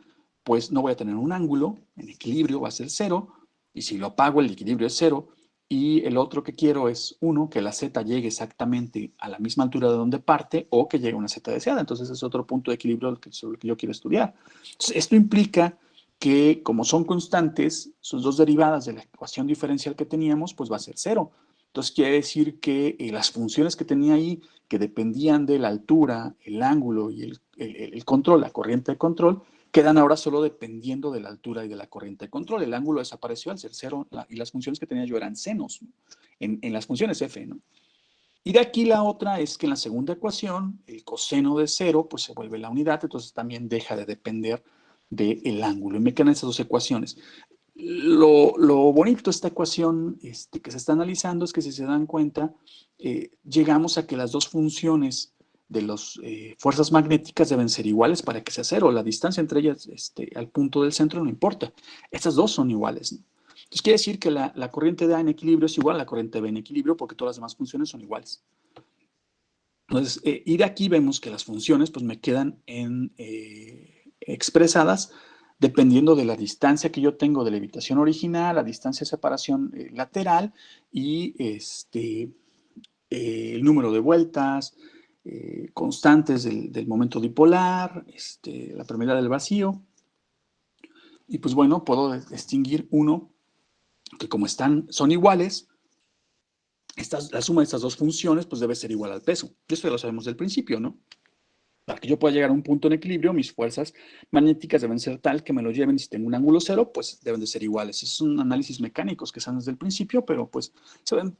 pues no voy a tener un ángulo en equilibrio, va a ser cero, y si lo apago el equilibrio es cero, y el otro que quiero es uno, que la z llegue exactamente a la misma altura de donde parte o que llegue a una z deseada. Entonces es otro punto de equilibrio sobre el que yo quiero estudiar. Entonces, esto implica que como son constantes, sus dos derivadas de la ecuación diferencial que teníamos, pues va a ser cero. Entonces quiere decir que las funciones que tenía ahí, que dependían de la altura, el ángulo y el control, la corriente de control, quedan ahora solo dependiendo de la altura y de la corriente de control. El ángulo desapareció al ser cero y las funciones que tenía yo eran senos, ¿no? En las funciones f, ¿no? Y de aquí la otra es que en la segunda ecuación, el coseno de cero, pues se vuelve la unidad, entonces también deja de depender del ángulo. Y me quedan esas dos ecuaciones. Lo bonito de esta ecuación que se está analizando es que si se dan cuenta, llegamos a que las dos funciones de las fuerzas magnéticas deben ser iguales para que sea cero. La distancia entre ellas al punto del centro no importa. Estas dos son iguales, ¿no? Entonces quiere decir que la corriente de A en equilibrio es igual a la corriente de B en equilibrio porque todas las demás funciones son iguales. Entonces, y de aquí vemos que las funciones pues me quedan expresadas dependiendo de la distancia que yo tengo de levitación original, la distancia de separación lateral y el número de vueltas, constantes del momento dipolar, la permeabilidad del vacío. Y pues bueno, puedo distinguir uno que como son iguales, la suma de estas dos funciones pues debe ser igual al peso. Y esto ya lo sabemos del principio, ¿no? Para que yo pueda llegar a un punto en equilibrio, mis fuerzas magnéticas deben ser tal que me lo lleven, si tengo un ángulo cero, pues deben de ser iguales. Es un análisis mecánicos que están desde el principio, pero pues se ven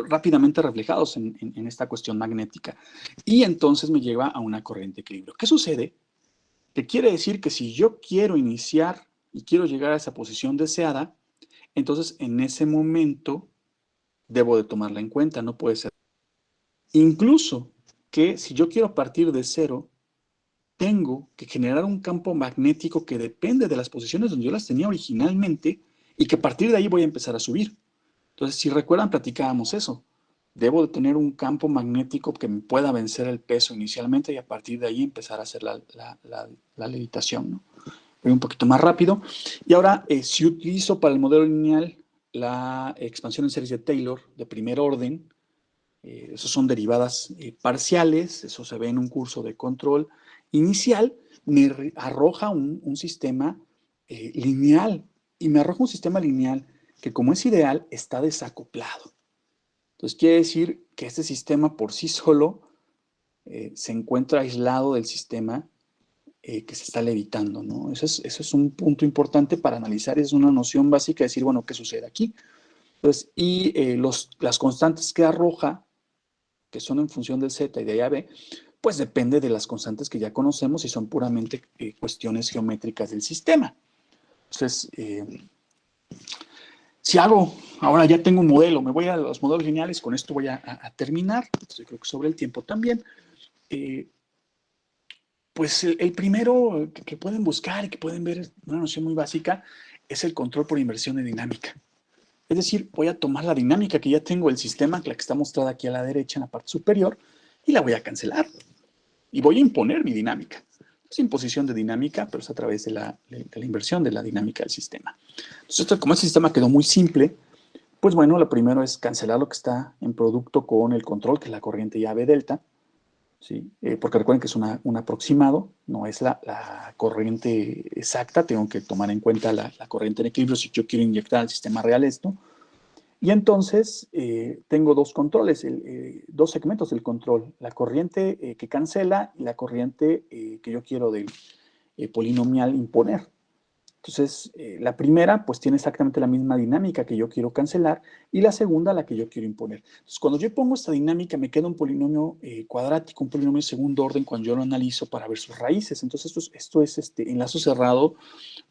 rápidamente reflejados en esta cuestión magnética. Y entonces me lleva a una corriente de equilibrio. ¿Qué sucede? Que quiere decir que si yo quiero iniciar y quiero llegar a esa posición deseada, entonces en ese momento debo de tomarla en cuenta, no puede ser. Incluso que si yo quiero partir de cero, tengo que generar un campo magnético que depende de las posiciones donde yo las tenía originalmente y que a partir de ahí voy a empezar a subir. Entonces, si recuerdan, platicábamos eso. Debo de tener un campo magnético que me pueda vencer el peso inicialmente y a partir de ahí empezar a hacer la levitación, ¿no? Voy un poquito más rápido. Y ahora, si utilizo para el modelo lineal la expansión en series de Taylor de primer orden, esos son derivadas parciales, eso se ve en un curso de control inicial, me arroja un sistema lineal, y me arroja un sistema lineal que como es ideal, está desacoplado. Entonces quiere decir que este sistema por sí solo se encuentra aislado del sistema que se está levitando, ¿no? Eso es un punto importante para analizar, es una noción básica de decir, bueno, ¿qué sucede aquí? Entonces, y las constantes que arroja, que son en función del Z y de A a B, pues depende de las constantes que ya conocemos y son puramente cuestiones geométricas del sistema. Entonces, si hago, ahora ya tengo un modelo, me voy a los modelos lineales, con esto voy a terminar, entonces creo que sobre el tiempo también. Pues el primero que pueden buscar y que pueden ver, una noción muy básica, es el control por inversión de dinámica. Es decir, voy a tomar la dinámica que ya tengo del sistema, la que está mostrada aquí a la derecha en la parte superior, y la voy a cancelar. Y voy a imponer mi dinámica. Es imposición de dinámica, pero es a través de la inversión de la dinámica del sistema. Entonces, como este sistema quedó muy simple, pues bueno, lo primero es cancelar lo que está en producto con el control, que es la corriente llave delta, ¿sí? Porque recuerden que es un aproximado, no es la corriente exacta, tengo que tomar en cuenta la corriente en equilibrio si yo quiero inyectar al sistema real esto. Y entonces tengo dos controles, dos segmentos del control, la corriente que cancela y la corriente que yo quiero del polinomial imponer. Entonces, la primera pues tiene exactamente la misma dinámica que yo quiero cancelar y la segunda la que yo quiero imponer. Entonces, cuando yo pongo esta dinámica me queda un polinomio cuadrático, un polinomio de segundo orden cuando yo lo analizo para ver sus raíces. Entonces, esto es enlazo cerrado,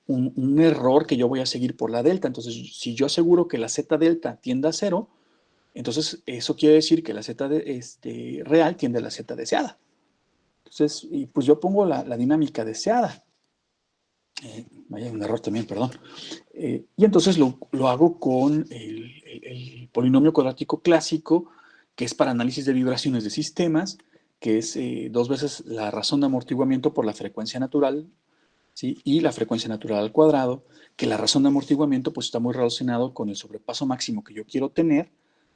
un error que yo voy a seguir por la delta. Entonces, si yo aseguro que la z delta tiende a 0, entonces eso quiere decir que la z real tiende a la z deseada. Entonces, y pues yo pongo la dinámica deseada. Vaya, un error también, perdón. Y entonces lo hago con el polinomio cuadrático clásico, que es para análisis de vibraciones de sistemas, que es 2 veces la razón de amortiguamiento por la frecuencia natural, ¿sí? Y la frecuencia natural al cuadrado, que la razón de amortiguamiento pues está muy relacionado con el sobrepaso máximo que yo quiero tener,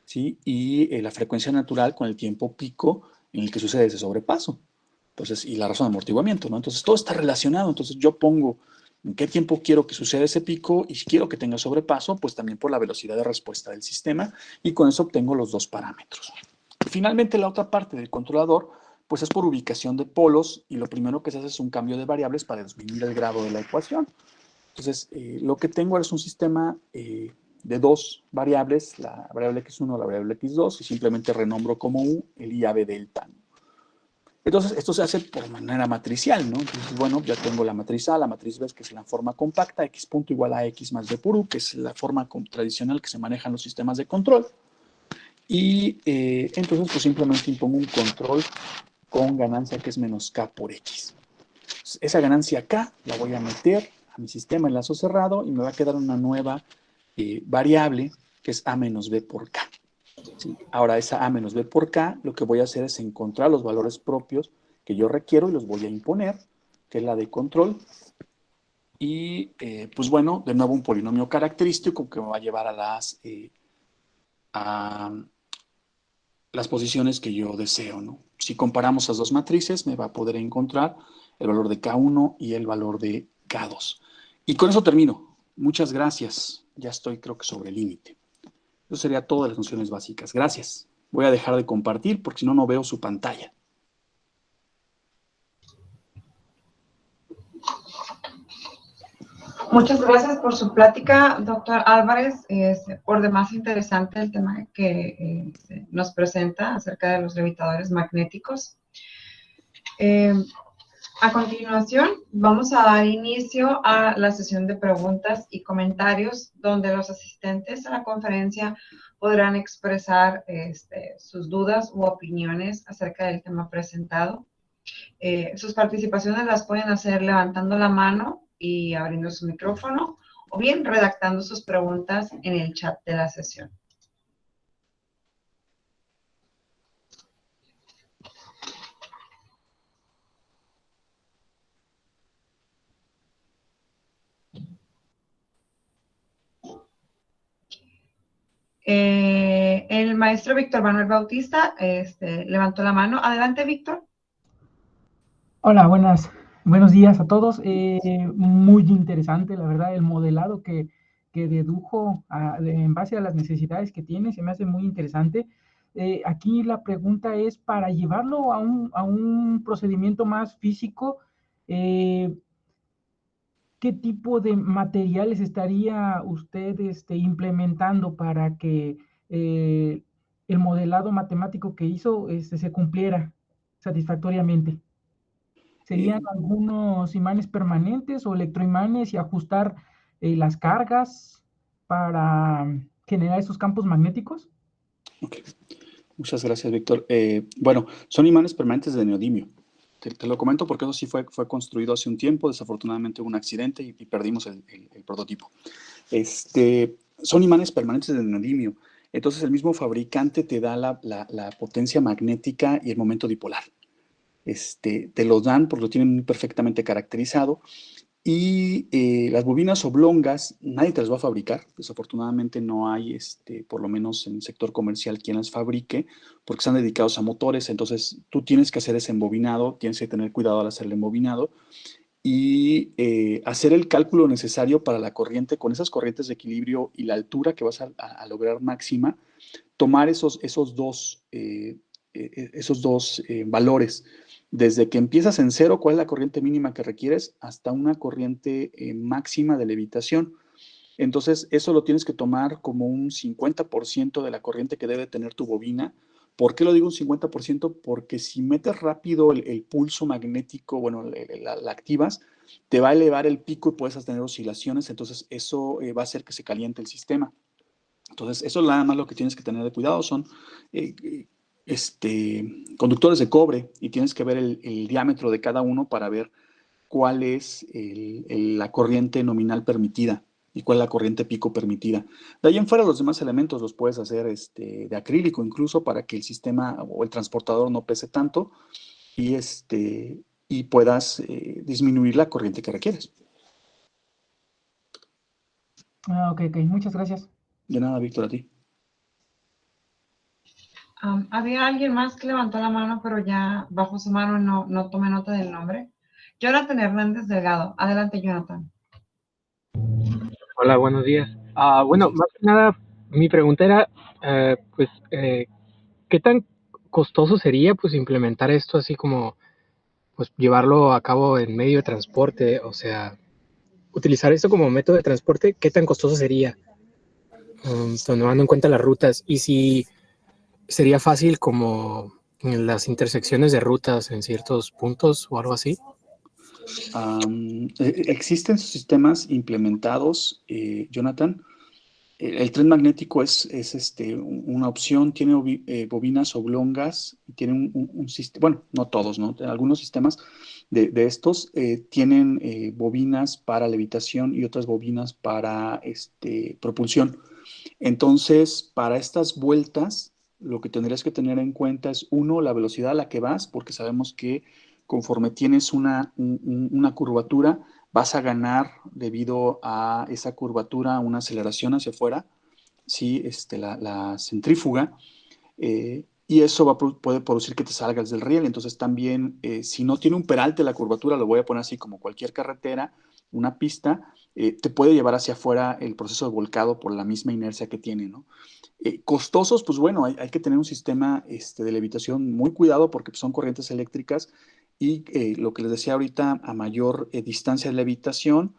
¿sí? Y la frecuencia natural con el tiempo pico en el que sucede ese sobrepaso. Entonces, y la razón de amortiguamiento, ¿no? Entonces, todo está relacionado. Entonces, yo pongo en qué tiempo quiero que suceda ese pico y si quiero que tenga sobrepaso, pues también por la velocidad de respuesta del sistema y con eso obtengo los dos parámetros. Finalmente, la otra parte del controlador, pues es por ubicación de polos y lo primero que se hace es un cambio de variables para disminuir el grado de la ecuación. Entonces, lo que tengo es un sistema de dos variables, la variable x1, la variable x2, y simplemente renombro como u el i ave delta. Entonces, esto se hace por manera matricial, ¿no? Entonces, bueno, ya tengo la matriz A, la matriz B, que es la forma compacta, x punto igual a x más b por u, que es la forma tradicional que se maneja en los sistemas de control. Y entonces, pues simplemente impongo un control con ganancia que es menos k por x. Entonces, esa ganancia k la voy a meter a mi sistema enlazo cerrado y me va a quedar una nueva variable que es a menos b por k. ¿Sí? Ahora, esa a menos b por k, lo que voy a hacer es encontrar los valores propios que yo requiero y los voy a imponer, que es la de control. Y, pues bueno, de nuevo un polinomio característico que me va a llevar a las posiciones que yo deseo, ¿no? Si comparamos esas dos matrices, me va a poder encontrar el valor de K1 y el valor de K2. Y con eso termino. Muchas gracias. Ya estoy, creo que, sobre el límite. Eso sería todas las funciones básicas. Gracias. Voy a dejar de compartir porque si no, no veo su pantalla. Muchas gracias por su plática, doctor Álvarez. Es por demás interesante el tema que nos presenta acerca de los levitadores magnéticos. A continuación, vamos a dar inicio a la sesión de preguntas y comentarios, donde los asistentes a la conferencia podrán expresar sus dudas u opiniones acerca del tema presentado. Sus participaciones las pueden hacer levantando la mano y abriendo su micrófono, o bien redactando sus preguntas en el chat de la sesión. El maestro Víctor Manuel Bautista levantó la mano. Adelante, Víctor. Hola, buenos días a todos. Muy interesante, la verdad, el modelado que dedujo en base a las necesidades que tiene, se me hace muy interesante. Aquí la pregunta es, para llevarlo a un procedimiento más físico, ¿qué tipo de materiales estaría usted implementando para que el modelado matemático que hizo se cumpliera satisfactoriamente? ¿Serían algunos imanes permanentes o electroimanes y ajustar las cargas para generar esos campos magnéticos? Okay. Muchas gracias, Víctor. Bueno, son imanes permanentes de neodimio. Te lo comento porque eso sí fue construido hace un tiempo. Desafortunadamente hubo un accidente y perdimos el prototipo. Son imanes permanentes de neodimio. Entonces el mismo fabricante te da la potencia magnética y el momento dipolar. Te los dan porque lo tienen muy perfectamente caracterizado. Y las bobinas oblongas, nadie te las va a fabricar. Desafortunadamente no hay, por lo menos en el sector comercial, quien las fabrique, porque están dedicados a motores. Entonces tú tienes que hacer ese embobinado, tienes que tener cuidado al hacer el embobinado y hacer el cálculo necesario para la corriente, con esas corrientes de equilibrio y la altura que vas a lograr máxima, tomar esos dos valores. Desde que empiezas en cero, cuál es la corriente mínima que requieres, hasta una corriente máxima de levitación. Entonces, eso lo tienes que tomar como un 50% de la corriente que debe tener tu bobina. ¿Por qué lo digo un 50%? Porque si metes rápido el pulso magnético, bueno, la activas, te va a elevar el pico y puedes tener oscilaciones. Entonces, eso va a hacer que se caliente el sistema. Entonces, eso es nada más lo que tienes que tener de cuidado. Son conductores de cobre y tienes que ver el diámetro de cada uno para ver cuál es la corriente nominal permitida y cuál es la corriente pico permitida. De ahí en fuera los demás elementos los puedes hacer de acrílico incluso para que el sistema o el transportador no pese tanto y, y puedas disminuir la corriente que requieres. Ok, muchas gracias. De nada, Víctor, a ti. Había alguien más que levantó la mano, pero ya bajo su mano no tomé nota del nombre. Jonathan Hernández Delgado. Adelante, Jonathan. Hola, buenos días. Bueno, más que nada, mi pregunta era, ¿qué tan costoso sería pues implementar esto así como, pues llevarlo a cabo en medio de transporte? O sea, utilizar esto como método de transporte, ¿qué tan costoso sería? Tomando en cuenta las rutas y si sería fácil como en las intersecciones de rutas en ciertos puntos o algo así. Existen sistemas implementados, Jonathan. El tren magnético es una opción, tiene bobinas oblongas, tiene un sistema, bueno, no todos, ¿no? Algunos sistemas de estos tienen bobinas para levitación y otras bobinas para propulsión. Entonces, para estas vueltas, lo que tendrías que tener en cuenta es, uno, la velocidad a la que vas, porque sabemos que conforme tienes una curvatura, vas a ganar debido a esa curvatura una aceleración hacia afuera, ¿sí? La centrífuga, y eso puede producir que te salgas del riel. Entonces también, si no tiene un peralte la curvatura, lo voy a poner así como cualquier carretera, una pista, te puede llevar hacia afuera el proceso de volcado por la misma inercia que tiene, ¿no? Costosos, pues bueno, hay que tener un sistema de levitación muy cuidado porque son corrientes eléctricas y lo que les decía ahorita, a mayor distancia de levitación,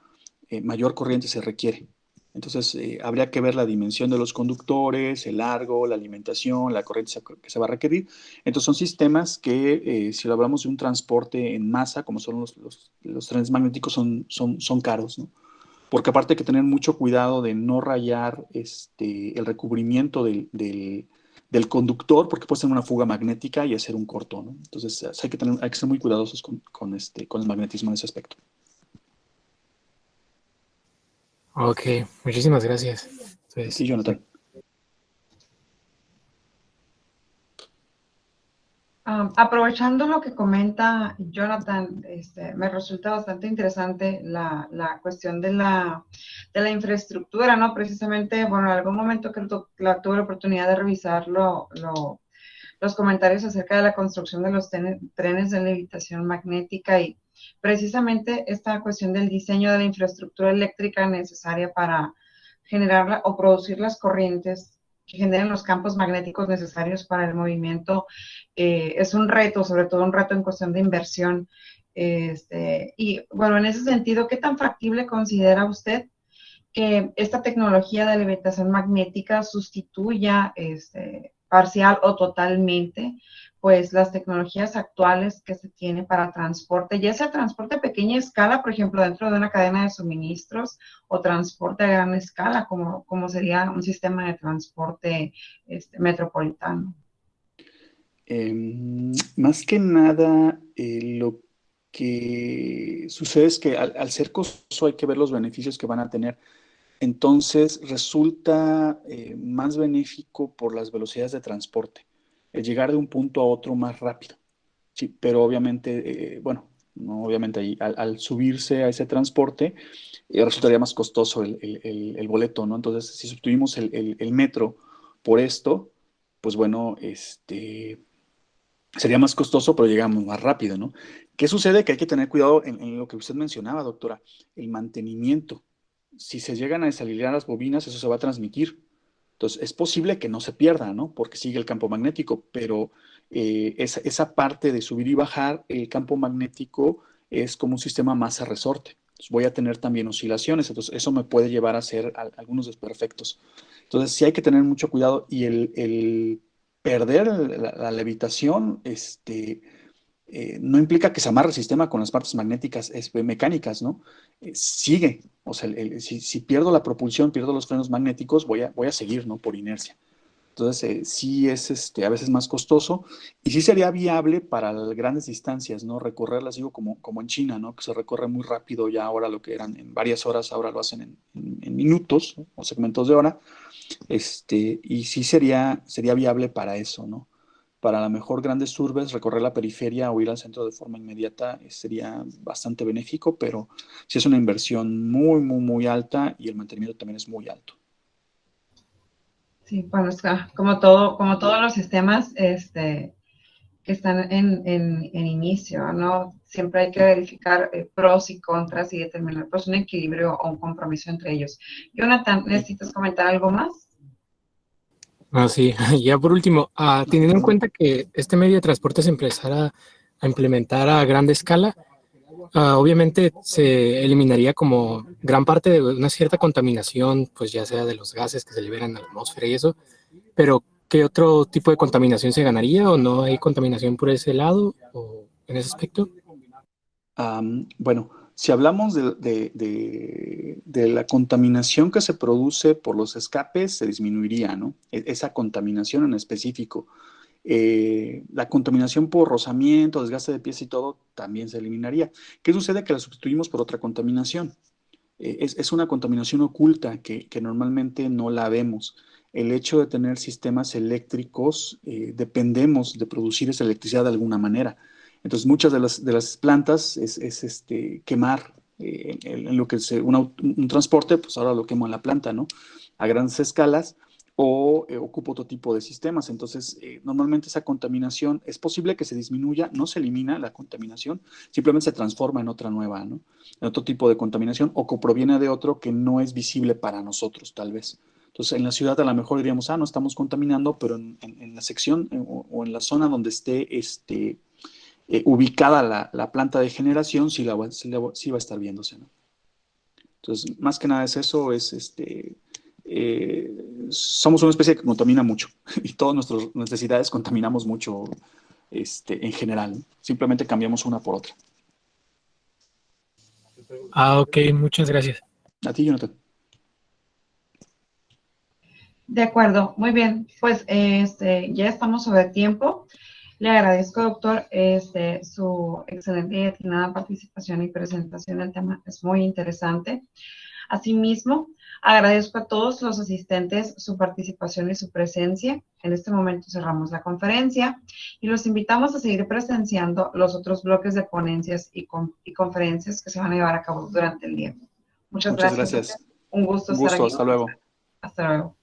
mayor corriente se requiere. Entonces, habría que ver la dimensión de los conductores, el largo, la alimentación, la corriente que se va a requerir. Entonces, son sistemas que, si lo hablamos de un transporte en masa, como son los trenes magnéticos, son caros, ¿no? Porque aparte hay que tener mucho cuidado de no rayar el recubrimiento del conductor, porque puede ser una fuga magnética y hacer un corto, ¿no? Entonces, hay que ser muy cuidadosos con el magnetismo en ese aspecto. Ok, muchísimas gracias. Entonces, Sí, Jonathan. Aprovechando lo que comenta Jonathan, me resulta bastante interesante la cuestión de la infraestructura, ¿no? Precisamente, bueno, en algún momento que tuve la oportunidad de revisar los comentarios acerca de la construcción de los trenes de levitación magnética y precisamente esta cuestión del diseño de la infraestructura eléctrica necesaria para generar o producir las corrientes que generen los campos magnéticos necesarios para el movimiento, es un reto, sobre todo un reto en cuestión de inversión. Y bueno, en ese sentido, ¿qué tan factible considera usted que esta tecnología de levitación magnética sustituya parcial o totalmente pues las tecnologías actuales que se tienen para transporte, ya sea transporte a pequeña escala, por ejemplo, dentro de una cadena de suministros, o transporte a gran escala, como sería un sistema de transporte metropolitano? Más que nada, lo que sucede es que al ser costoso hay que ver los beneficios que van a tener. Entonces resulta más benéfico por las velocidades de transporte, el llegar de un punto a otro más rápido. Sí, pero obviamente, bueno, no obviamente ahí, al subirse a ese transporte, resultaría más costoso el boleto, ¿no? Entonces, si sustituimos el metro por esto, pues bueno, sería más costoso, pero llegamos más rápido, ¿no? ¿Qué sucede? Que hay que tener cuidado en lo que usted mencionaba, doctora, el mantenimiento. Si se llegan a desalinear las bobinas, eso se va a transmitir. Entonces, es posible que no se pierda, ¿no? Porque sigue el campo magnético, pero esa parte de subir y bajar, el campo magnético es como un sistema masa-resorte. Entonces, voy a tener también oscilaciones, entonces eso me puede llevar a hacer algunos desperfectos. Entonces, sí hay que tener mucho cuidado y el perder la levitación, no implica que se amarre el sistema con las partes magnéticas mecánicas, ¿no? Sigue, o sea, si pierdo la propulsión, pierdo los frenos magnéticos, voy a seguir, ¿no? Por inercia. Entonces, sí es a veces más costoso y sí sería viable para grandes distancias, ¿no? Recorrerlas, digo, como en China, ¿no? Que se recorre muy rápido ya ahora lo que eran en varias horas, ahora lo hacen en minutos, ¿no? O segmentos de hora. Y sí sería viable para eso, ¿no? Para la mejor grandes urbes, recorrer la periferia o ir al centro de forma inmediata sería bastante benéfico, pero sí es una inversión muy, muy, muy alta y el mantenimiento también es muy alto. Sí, bueno, es que, como todos los sistemas, que están en inicio, ¿no? Siempre hay que verificar pros y contras y determinar pues un equilibrio o un compromiso entre ellos. Jonathan, ¿necesitas comentar algo más? Ah, sí, ya por último, teniendo en cuenta que este medio de transporte se empezara a implementar a grande escala, obviamente se eliminaría como gran parte de una cierta contaminación, pues ya sea de los gases que se liberan a la atmósfera y eso, pero ¿qué otro tipo de contaminación se ganaría o no hay contaminación por ese lado o en ese aspecto? Bueno, si hablamos de la contaminación que se produce por los escapes, se disminuiría, ¿no? Esa contaminación en específico. La contaminación por rozamiento, desgaste de pies y todo, también se eliminaría. ¿Qué sucede? Que la sustituimos por otra contaminación. Es una contaminación oculta que normalmente no la vemos. El hecho de tener sistemas eléctricos, dependemos de producir esa electricidad de alguna manera. Entonces, muchas de las plantas es quemar en lo que es un transporte, pues ahora lo quemo en la planta, ¿no? A grandes escalas o ocupo otro tipo de sistemas. Entonces, normalmente esa contaminación es posible que se disminuya, no se elimina la contaminación, simplemente se transforma en otra nueva, ¿no? En otro tipo de contaminación o que proviene de otro que no es visible para nosotros, tal vez. Entonces, en la ciudad a lo mejor diríamos, no estamos contaminando, pero en la sección o en la zona donde esté ubicada la planta de generación, sí va a estar viéndose, ¿no? Entonces, más que nada es eso, somos una especie que contamina mucho y todas nuestras necesidades contaminamos mucho en general, ¿no? Simplemente cambiamos una por otra. Ok, muchas gracias. A ti, Jonathan. De acuerdo, muy bien. Pues ya estamos sobre tiempo. Le agradezco, doctor, su excelente y atinada participación y presentación del tema. Es muy interesante. Asimismo, agradezco a todos los asistentes su participación y su presencia. En este momento cerramos la conferencia y los invitamos a seguir presenciando los otros bloques de ponencias y conferencias que se van a llevar a cabo durante el día. Muchas Muchas gracias. gracias. Un gusto Un estar gusto, aquí. hasta luego. Hasta luego.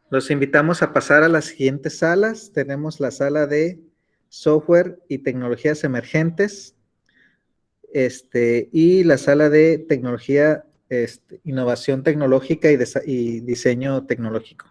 Los invitamos a pasar a las siguientes salas. Tenemos la sala de software y tecnologías emergentes, y la sala de tecnología, innovación tecnológica y diseño tecnológico.